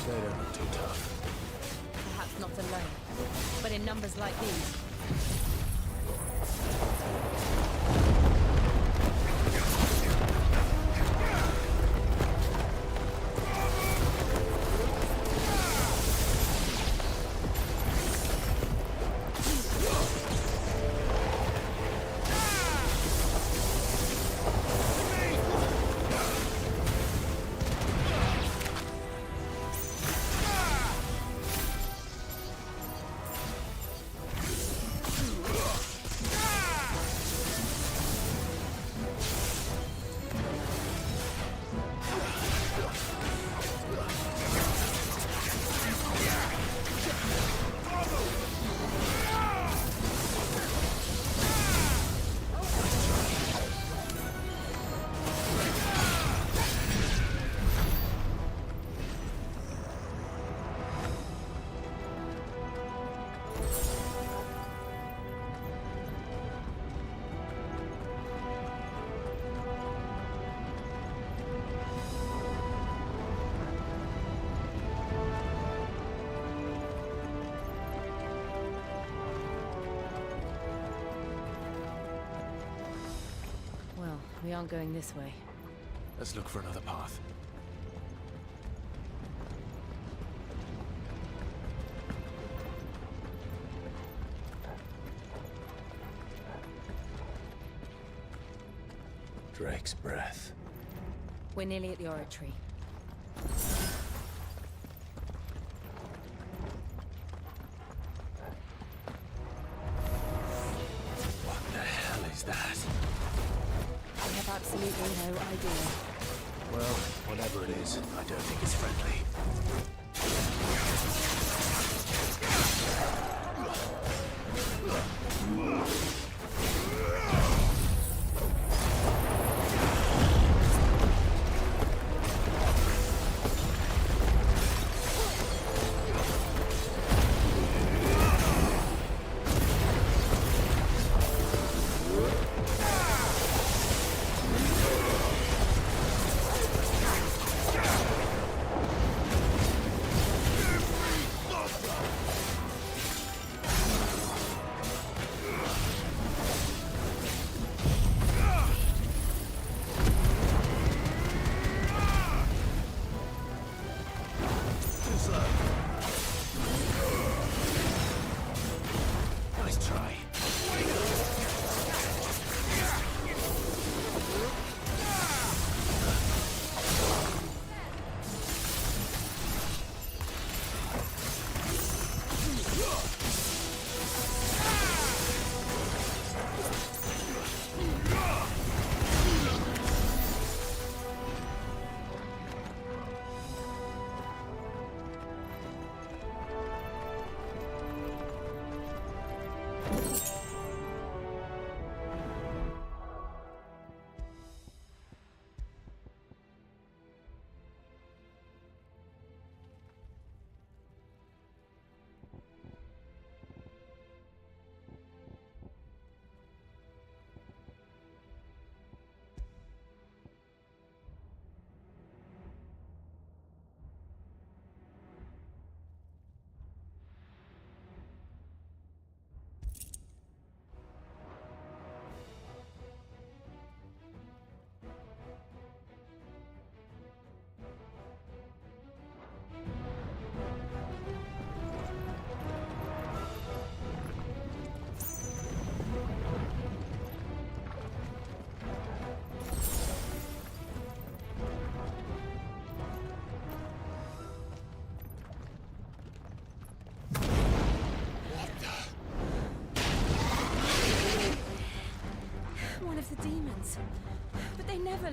S9: They don't look too tough.
S14: Perhaps not alone, but in numbers like these. Well, we aren't going this way.
S9: Let's look for another path. Drake's breath.
S14: We're nearly at the oratory.
S9: What the hell is that?
S14: I have absolutely no idea.
S9: Well, whatever it is, I don't think it's friendly.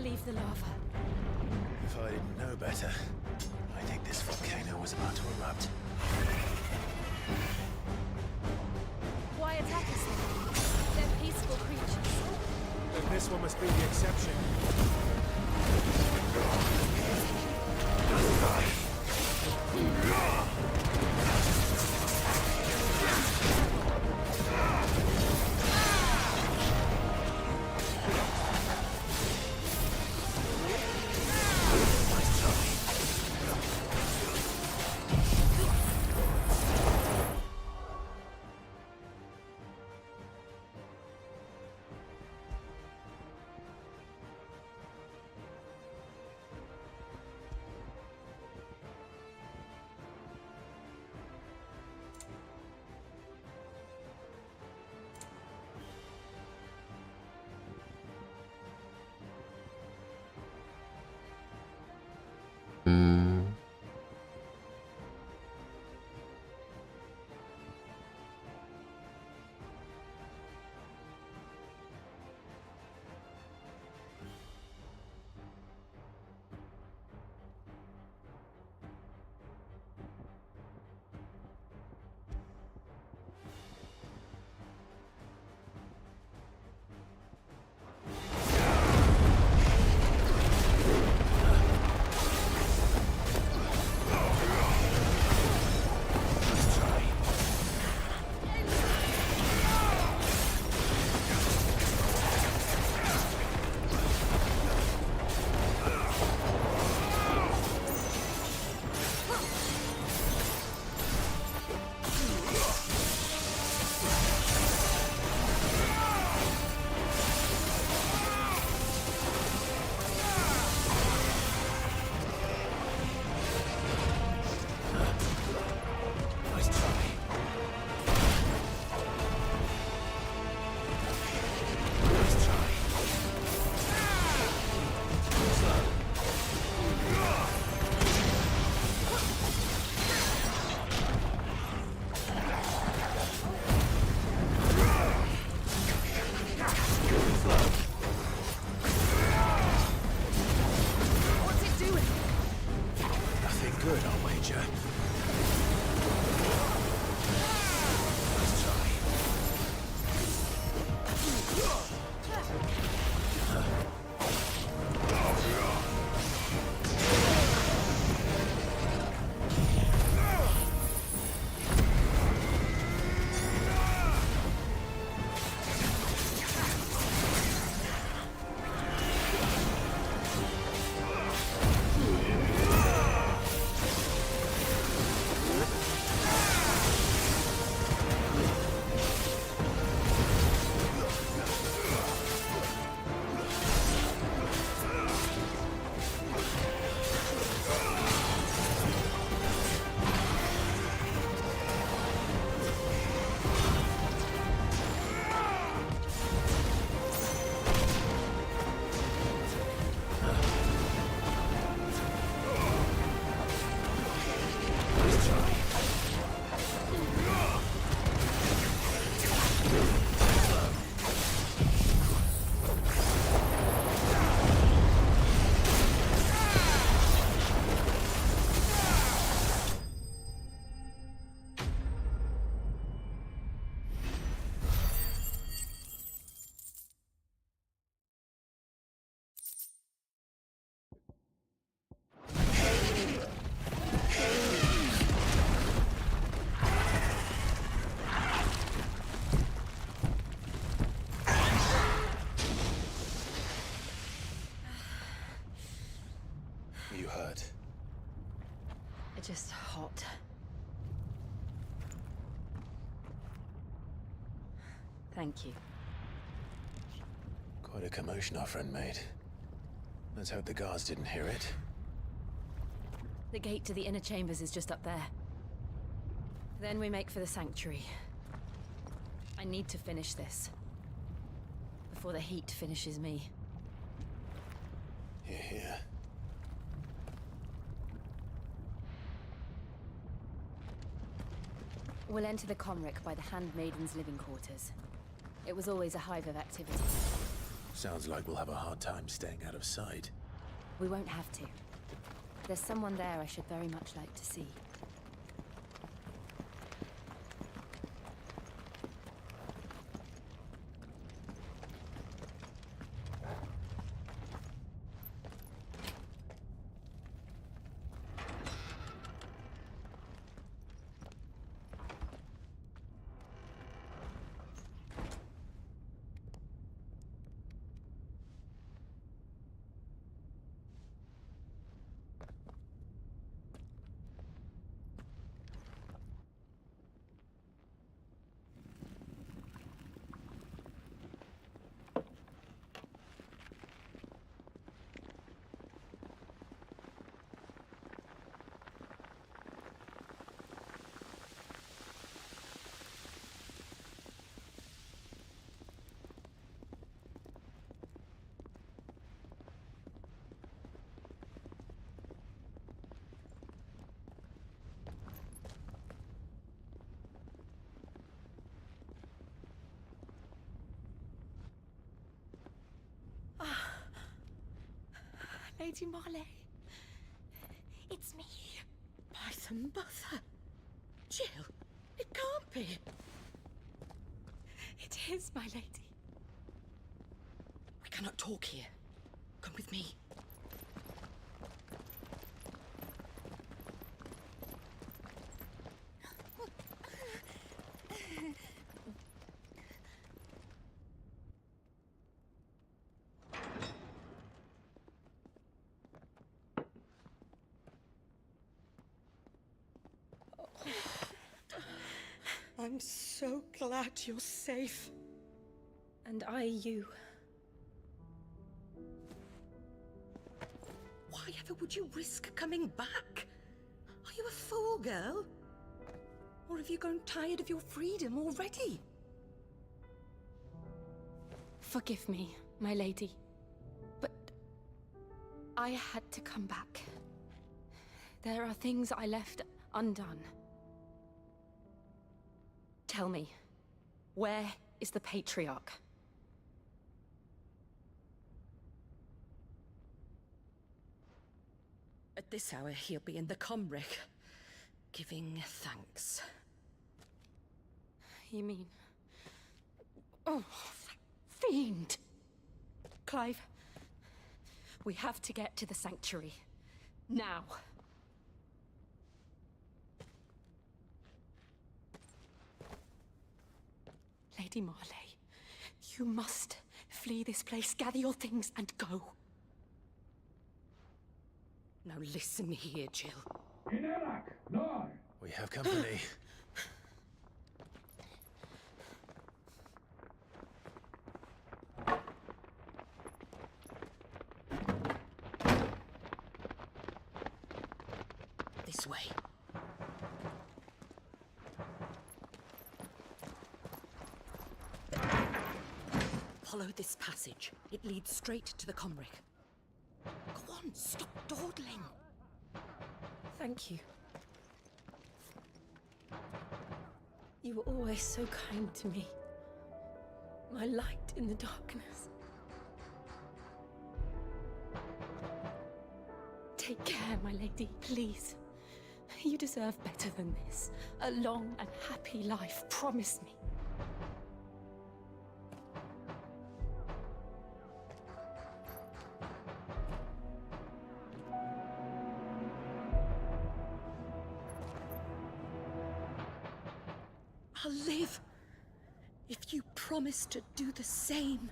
S4: believe the lava.
S9: If I didn't know better, I think this volcano was about to erupt.
S4: Why attack us then? They're peaceful creatures.
S12: Then this one must be the exception.
S4: Just hot. Thank you.
S9: Quite a commotion our friend made. Let's hope the guards didn't hear it.
S4: The gate to the inner chambers is just up there. Then we make for the sanctuary. I need to finish this. Before the heat finishes me.
S9: Hear, hear.
S4: We'll enter the Comric by the Handmaiden's living quarters. It was always a hive of activity.
S9: Sounds like we'll have a hard time staying out of sight.
S4: We won't have to. There's someone there I should very much like to see.
S15: Lady Marley, it's me. By the mother. Jill, it can't be. It is, my lady. We cannot talk here. Come with me. I'm so glad you're safe.
S4: And I you.
S15: Why ever would you risk coming back? Are you a fool, girl? Or have you grown tired of your freedom already?
S4: Forgive me, my lady. But I had to come back. There are things I left undone. Tell me, where is the Patriarch?
S15: At this hour, he'll be in the Comric, giving thanks.
S4: You mean... Oh, that fiend! Clive, we have to get to the Sanctuary. Now. Lady Marley, you must flee this place, gather your things, and go.
S15: Now listen here, Jill.
S9: We have company.
S15: This way. Follow this passage. It leads straight to the Comric. Go on, stop dawdling.
S4: Thank you. You were always so kind to me. My light in the darkness. Take care, my lady, please. You deserve better than this. A long and happy life, promise me.
S15: I'll live if you promise to do the same.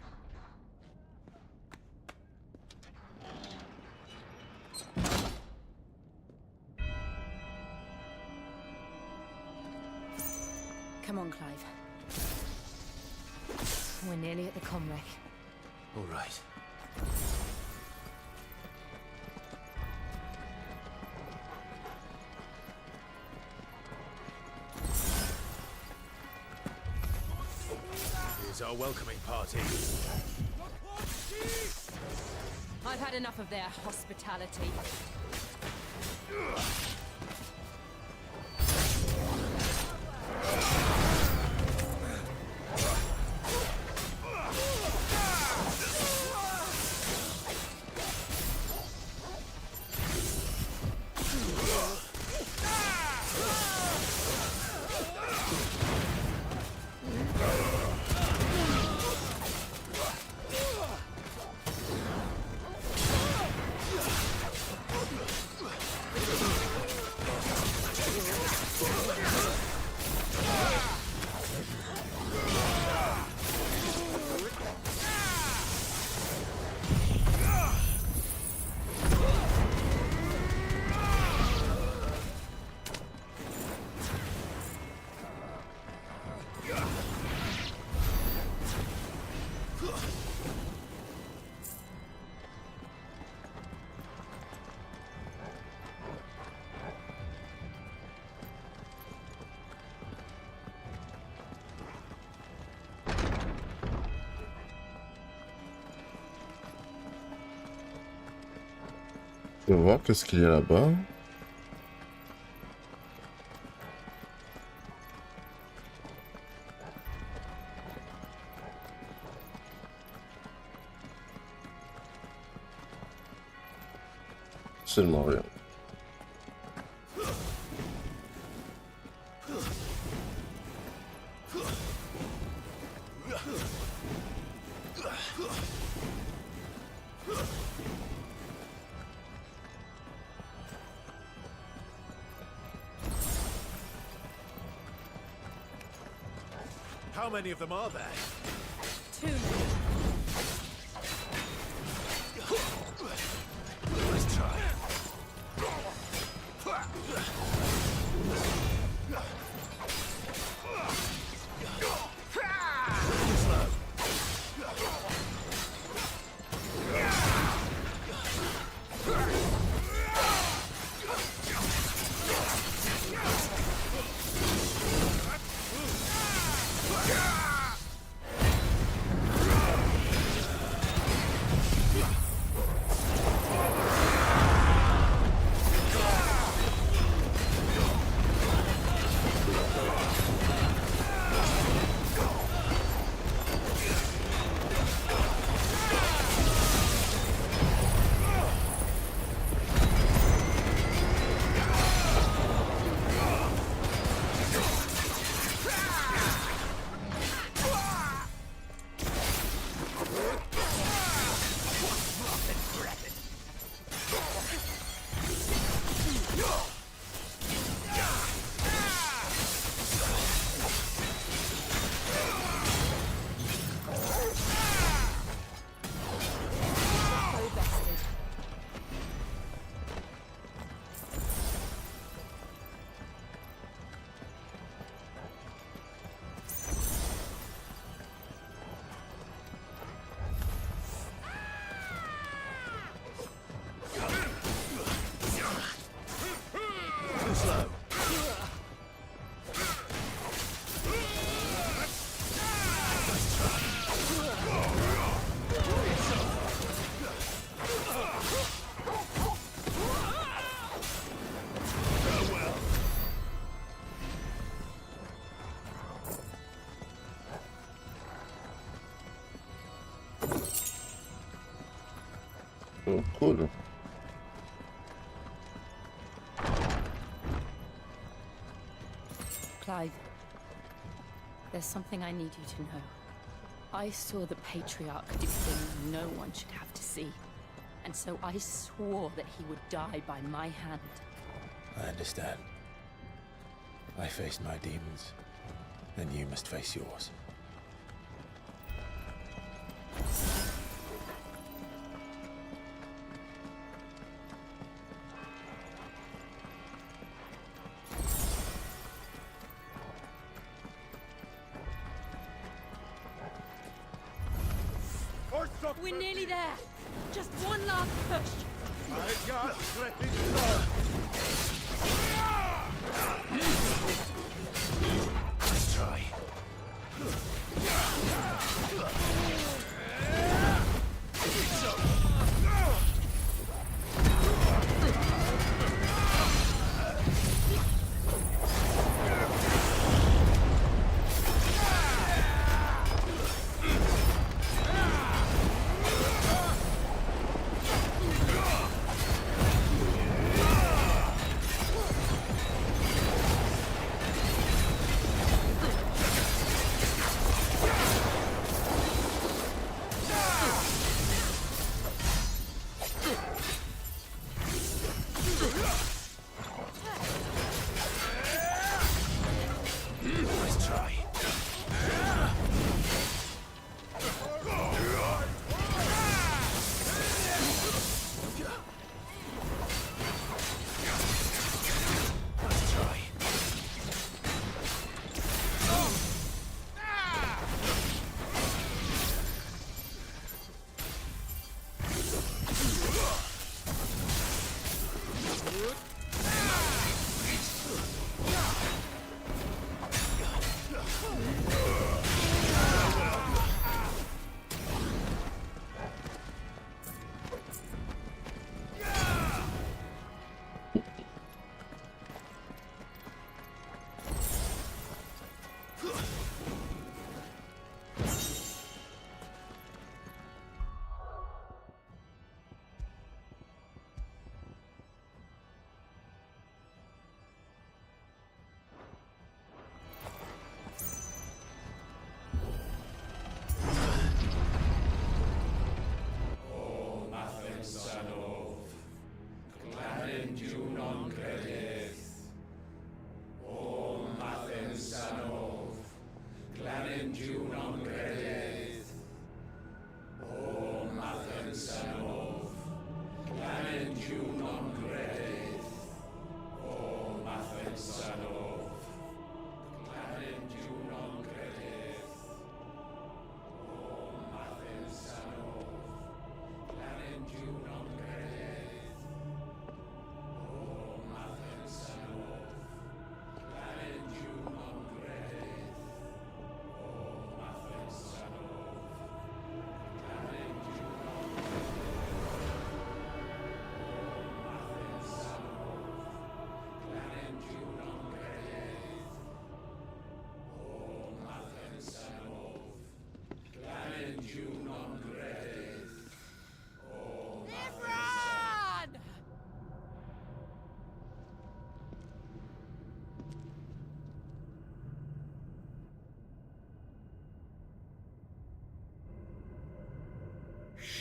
S4: Come on, Clive. We're nearly at the Comric.
S9: All right. Here's our welcoming party.
S4: I've had enough of their hospitality.
S7: On va voir qu'est-ce qu'il y a là-bas. Seulement rien.
S12: How many of them are there?
S14: Two.
S12: Let's try.
S7: Oh, cool.
S4: Clive, there's something I need you to know. I saw the Patriarch do things no one should have to see. And so I swore that he would die by my hand.
S9: I understand. I faced my demons, and you must face yours.
S14: We're nearly there. Just one last push.
S12: I got threatened. Let's try.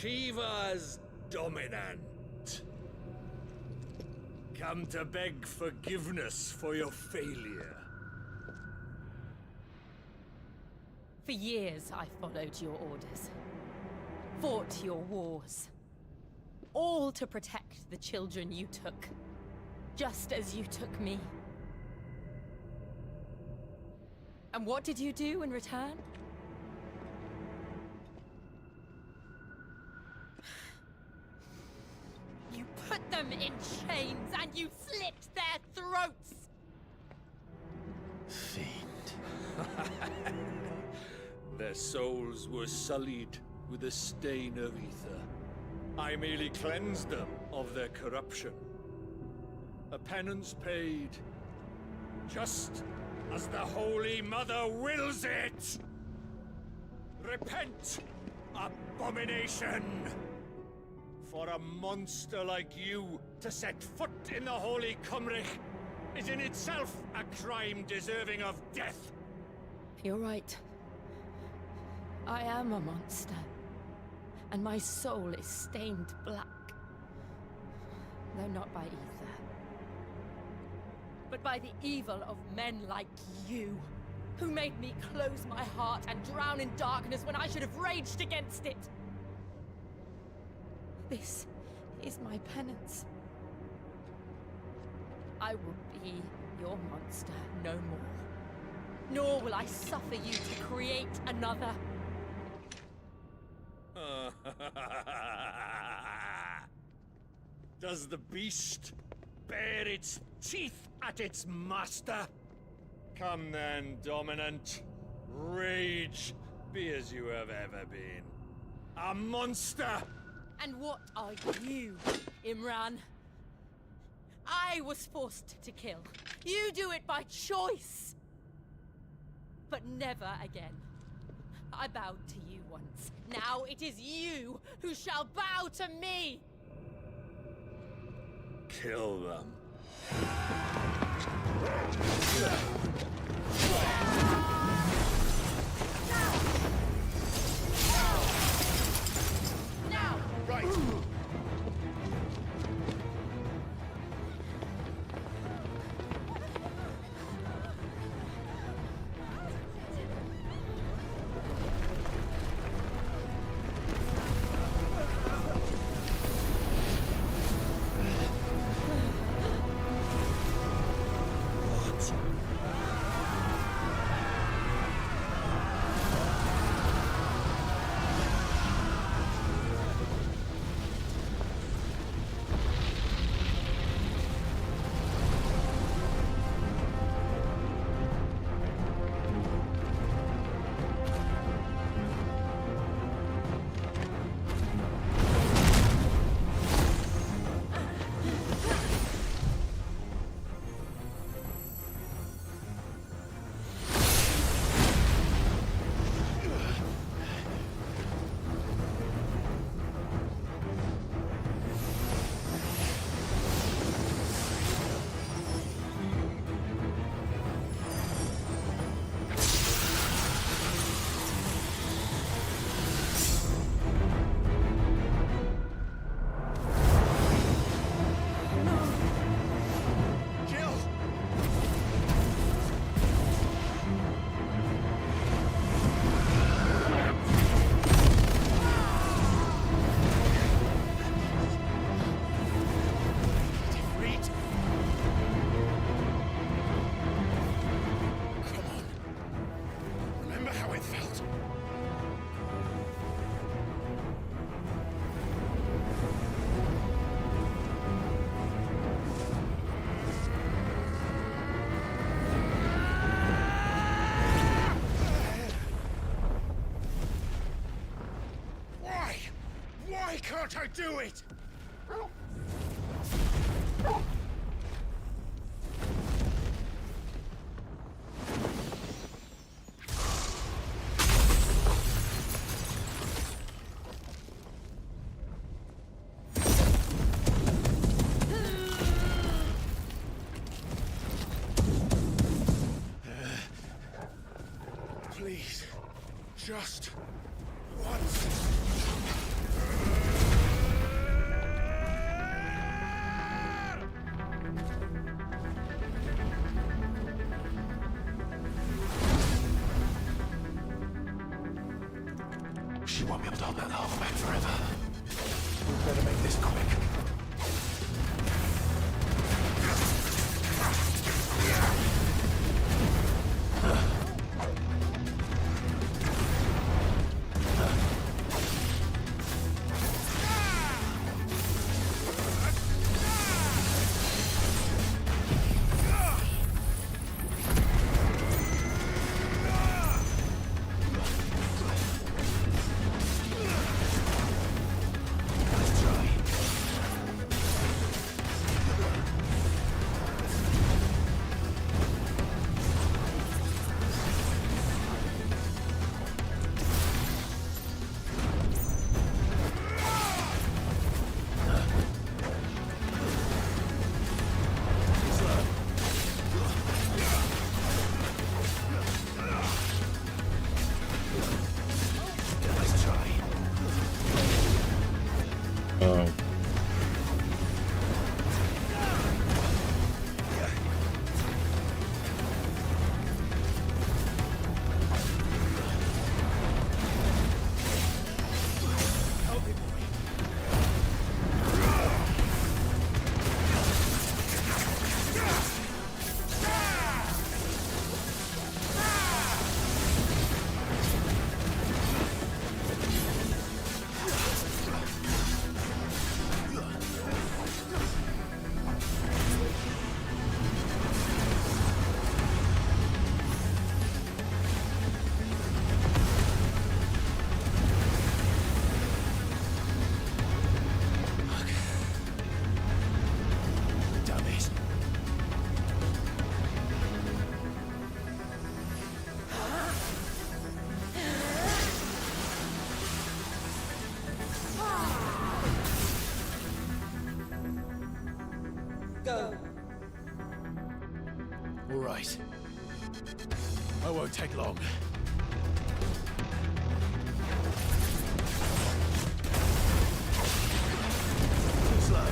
S12: Shiva's dominant. Come to beg forgiveness for your failure.
S4: For years, I followed your orders. Fought your wars. All to protect the children you took. Just as you took me. And what did you do in return? You put them in chains and you slit their throats!
S9: Fiend.
S12: Their souls were sullied with a stain of ether. I merely cleansed them of their corruption. A penance paid, just as the Holy Mother wills it! Repent, abomination! For a monster like you to set foot in the Holy Cymric is in itself a crime deserving of death.
S4: You're right. I am a monster. And my soul is stained black. Though not by ether. But by the evil of men like you, who made me close my heart and drown in darkness when I should have raged against it. This is my penance. I will be your monster no more. Nor will I suffer you to create another.
S12: Does the beast bare its teeth at its master? Come then, dominant. Rage, be as you have ever been. A monster!
S4: And what are you, Imran? I was forced to kill. You do it by choice. But never again. I bowed to you once. Now it is you who shall bow to me!
S12: Kill them.
S4: Now!
S12: Right! Why can't I do it? Please, just once.
S15: Go.
S1: All right. I won't take long. Too slow.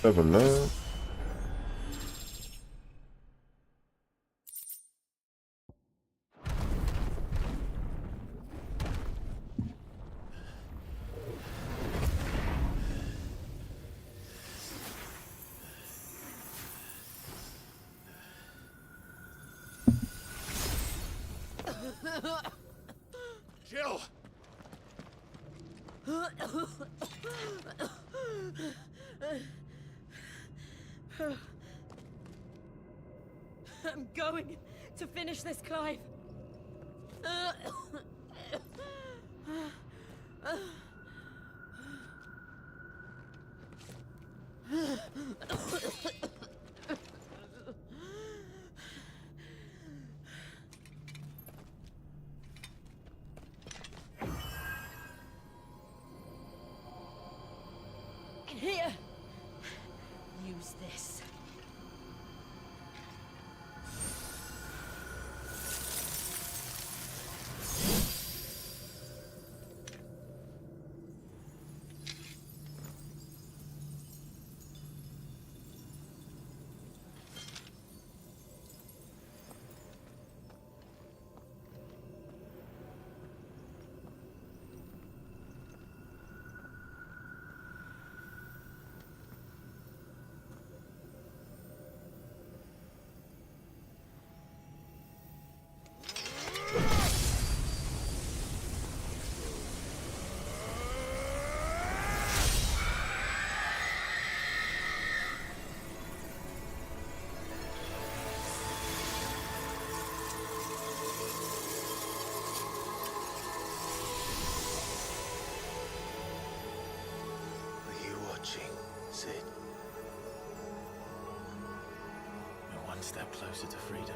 S7: Ah voilà.
S1: Jill!
S4: I'm going to finish this, Clive. Here. Use this.
S9: step closer to freedom.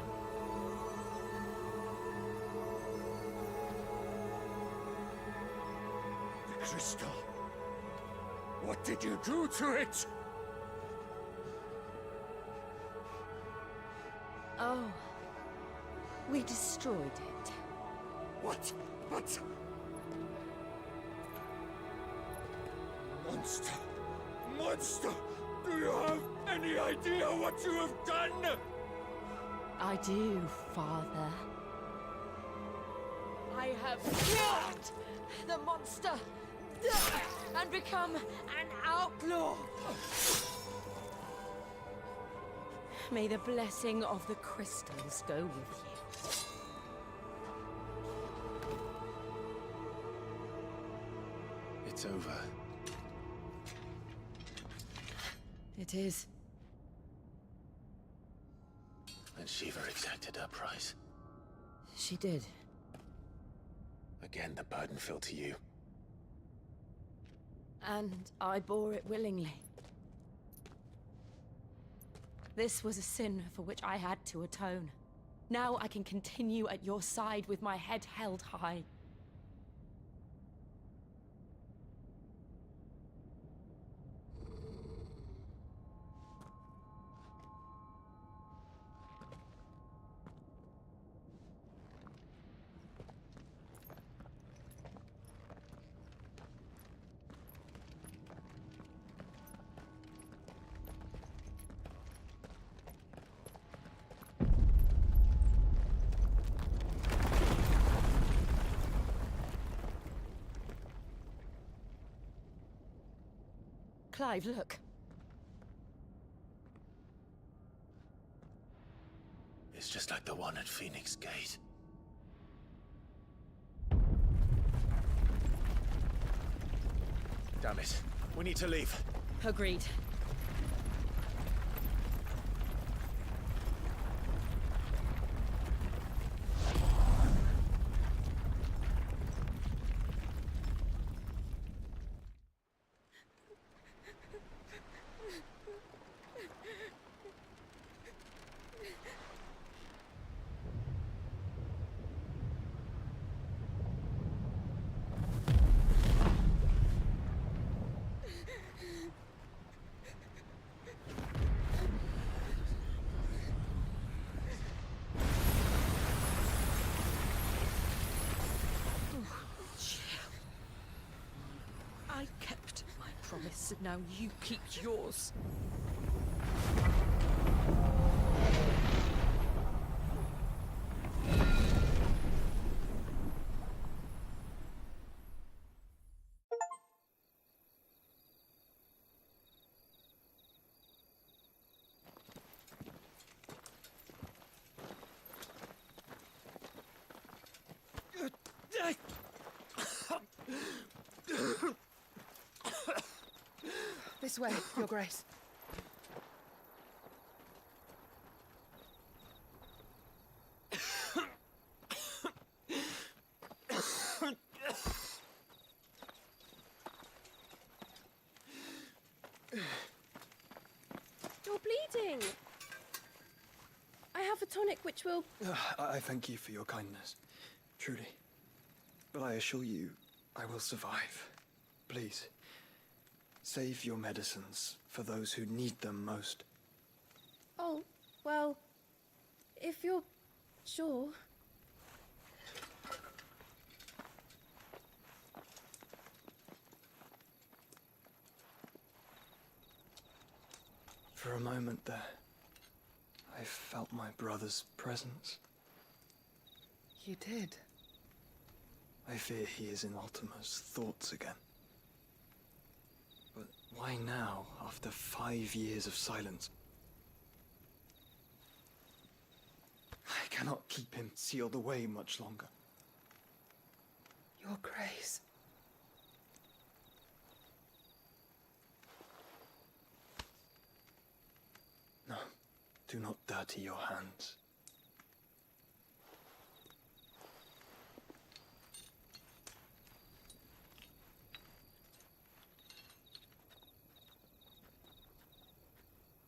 S12: The crystal. What did you do to it?
S14: Oh. We destroyed it.
S12: What? What? Monster! Monster! Do you have any idea what you have done?
S14: I do, Father. I have killed the monster and become an outlaw. May the blessing of the crystals go with you.
S9: It's over.
S4: It is.
S9: And Shiva exacted her price.
S4: She did.
S9: Again, the burden fell to you.
S4: And I bore it willingly. This was a sin for which I had to atone. Now I can continue at your side with my head held high. Clive, look.
S9: It's just like the one at Phoenix Gate. Damn it. We need to leave.
S4: Agreed.
S15: I kept my promise, now you keep yours.
S10: This way, Your Grace.
S18: You're bleeding. I have a tonic which will...
S19: I thank you for your kindness, truly. But I assure you, I will survive. Please, save your medicines for those who need them most.
S18: Oh, well, if you're sure.
S19: For a moment there, I felt my brother's presence.
S10: You did?
S19: I fear he is in Ultima's thoughts again. But why now, after 5 years of silence? I cannot keep him sealed away much longer.
S10: Your Grace.
S19: No, do not dirty your hands.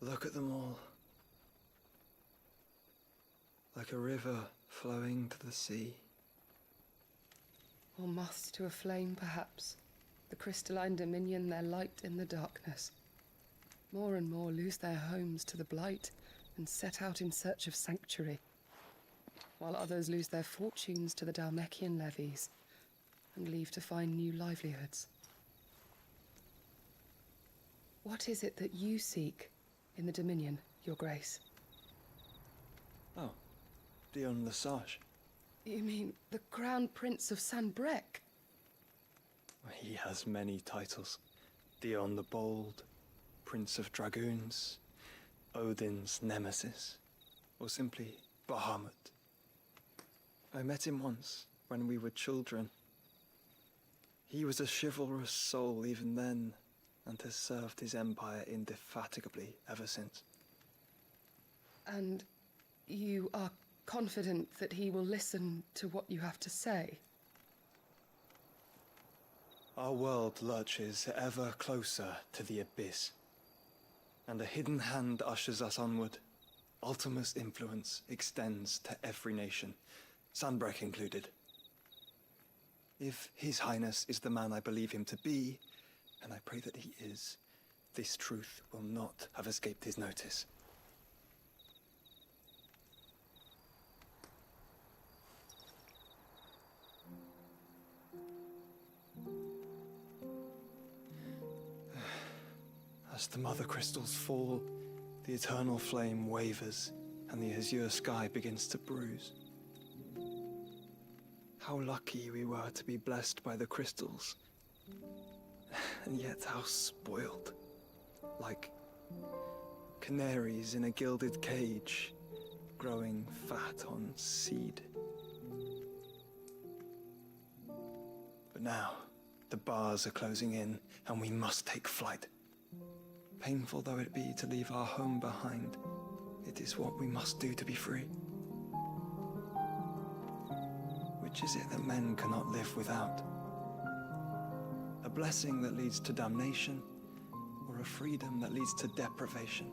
S19: Look at them all. like a river flowing to the sea.
S20: Or moths to a flame, perhaps. The crystalline dominion their light in the darkness. More and more lose their homes to the blight and set out in search of sanctuary, while others lose their fortunes to the Dhalmekian levies and leave to find new livelihoods. What is it that you seek in the Dominion, Your Grace?
S19: Oh, Dion Lesage.
S20: You mean the Crown Prince of Sanbreque?
S19: He has many titles. Dion the Bold, Prince of Dragoons, Odin's Nemesis, or simply Bahamut. I met him once, when we were children. He was a chivalrous soul even then, and has served his empire indefatigably ever since.
S20: And you are confident that he will listen to what you have to say?
S19: Our world lurches ever closer to the abyss, and a hidden hand ushers us onward. Ultima's influence extends to every nation, Sanbreque included. If His Highness is the man I believe him to be, and I pray that he is, this truth will not have escaped his notice. As the mother crystals fall, the eternal flame wavers, and the azure sky begins to bruise. How lucky we were to be blessed by the crystals, and yet how spoiled. Like canaries in a gilded cage, growing fat on seed. But now, the bars are closing in, and we must take flight. Painful though it be to leave our home behind, it is what we must do to be free. Which is it that men cannot live without? A blessing that leads to damnation, or a freedom that leads to deprivation?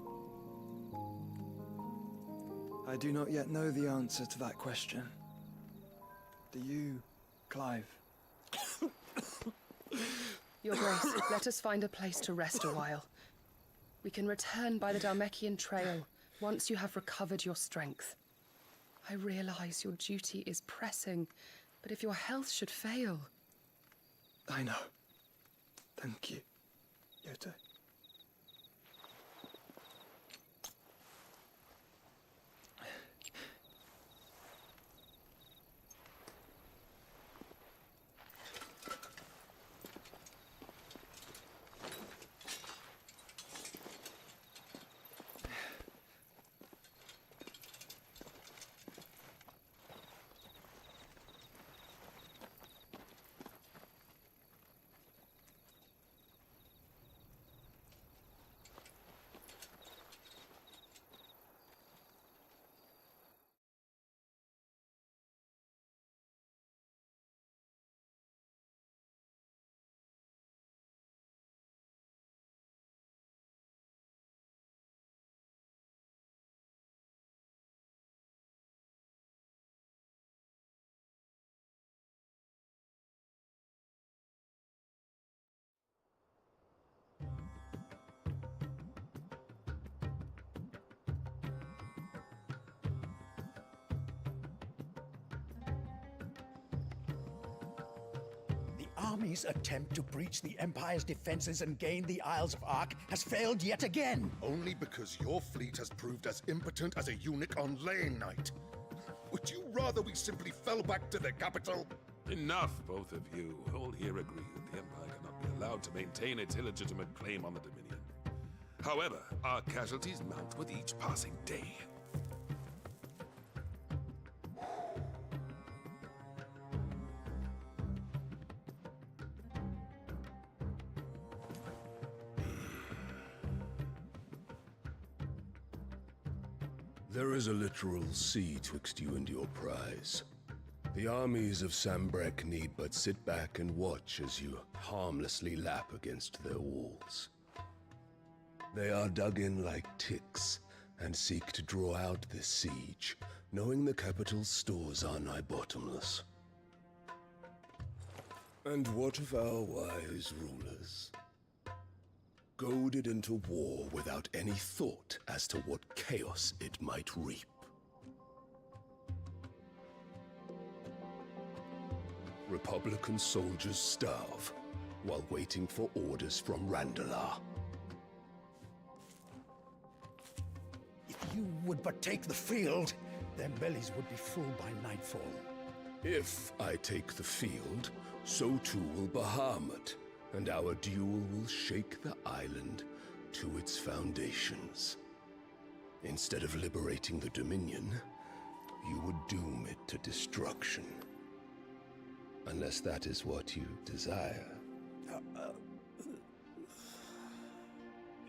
S19: I do not yet know the answer to that question. Do you, Clive?
S20: Your Grace, let us find a place to rest a while. We can return by the Dhalmekian trail once you have recovered your strength. I realize your duty is pressing, but if your health should fail...
S19: I know. Thank you, Yoto.
S16: Army's attempt to breach the Empire's defenses and gain the Isles of Ark has failed yet again.
S13: Only because your fleet has proved as impotent as a eunuch on laying night. Would you rather we simply fell back to the capital?
S21: Enough, both of you. All here agree that the Empire cannot be allowed to maintain its illegitimate claim on the Dominion. However, our casualties mount with each passing day.
S22: There is a literal sea twixt you and your prize. The armies of Sanbreque need but sit back and watch as you harmlessly lap against their walls. They are dug in like ticks, and seek to draw out this siege, knowing the capital's stores are nigh bottomless. And what of our wise rulers? Goaded into war without any thought as to what chaos it might reap. Republican soldiers starve while waiting for orders from Randalar.
S16: If you would but take the field, their bellies would be full by nightfall.
S22: If I take the field, so too will Bahamut, and our duel will shake the island to its foundations. Instead of liberating the Dominion, you would doom it to destruction. Unless that is what you desire.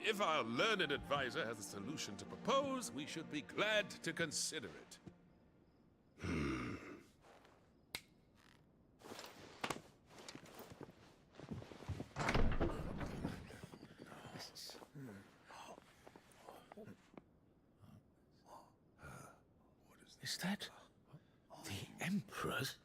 S21: If our learned advisor has a solution to propose, we should be glad to consider it.
S1: Is that the Emperor's?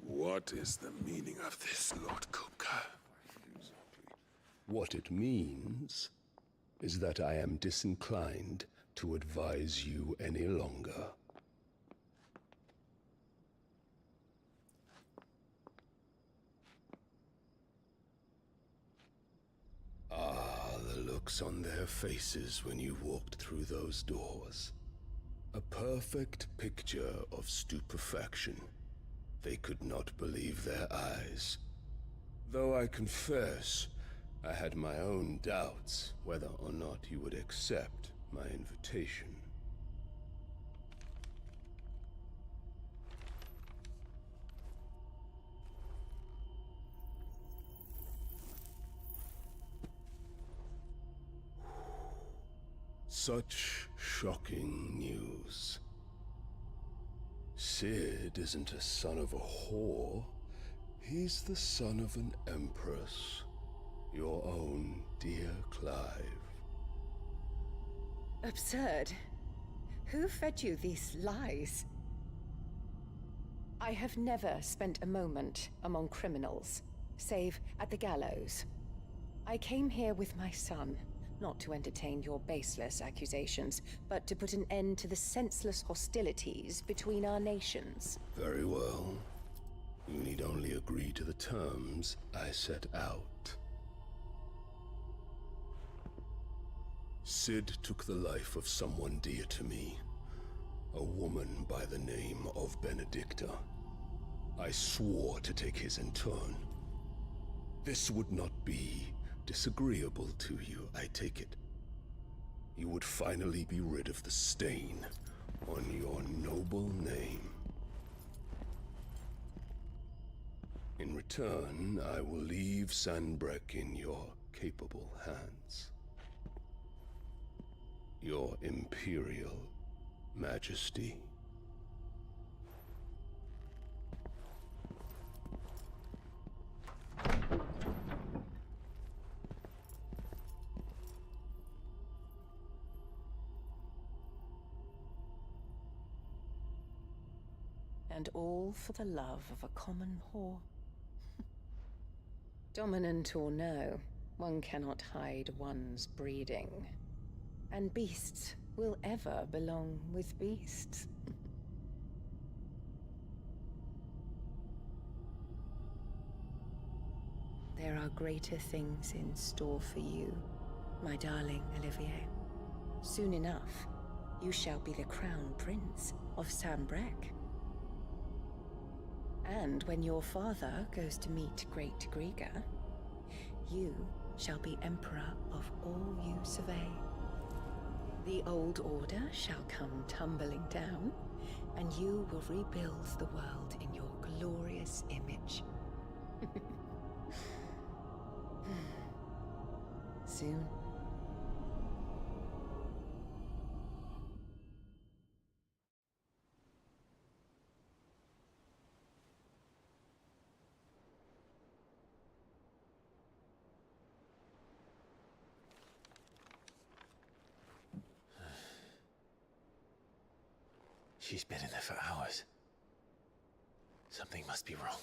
S21: What is the meaning of this, Lord Kupka?
S22: What it means is that I am disinclined to advise you any longer. Ah, the looks on their faces when you walked through those doors. A perfect picture of stupefaction. They could not believe their eyes. Though I confess, I had my own doubts whether or not you would accept my invitation. Such shocking news. Sid isn't a son of a whore. He's the son of an empress. Your own dear Clive.
S2: Absurd. Who fed you these lies? I have never spent a moment among criminals, save at the gallows. I came here with my son, not to entertain your baseless accusations, but to put an end to the senseless hostilities between our nations.
S22: Very well. You need only agree to the terms I set out. Sid took the life of someone dear to me, a woman by the name of Benedicta. I swore to take his in turn. This would not be disagreeable to you, I take it. You would finally be rid of the stain on your noble name. In return, I will leave Sanbreque in your capable hands. Your Imperial Majesty.
S2: And all for the love of a common whore. Dominant or no, one cannot hide one's breeding. And beasts will ever belong with beasts. There are greater things in store for you, my darling Olivier. Soon enough, you shall be the crown prince of Sanbreque. And when your father goes to meet Great Griga, you shall be emperor of all you survey. The old order shall come tumbling down, and you will rebuild the world in your glorious image. Soon.
S9: She's been in there for hours. Something must be wrong.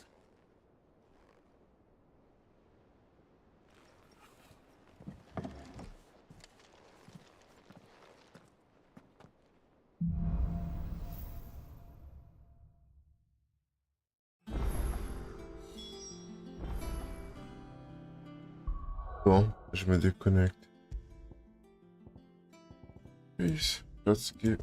S7: Bon, je me déconnecte. Peace. Let's skip.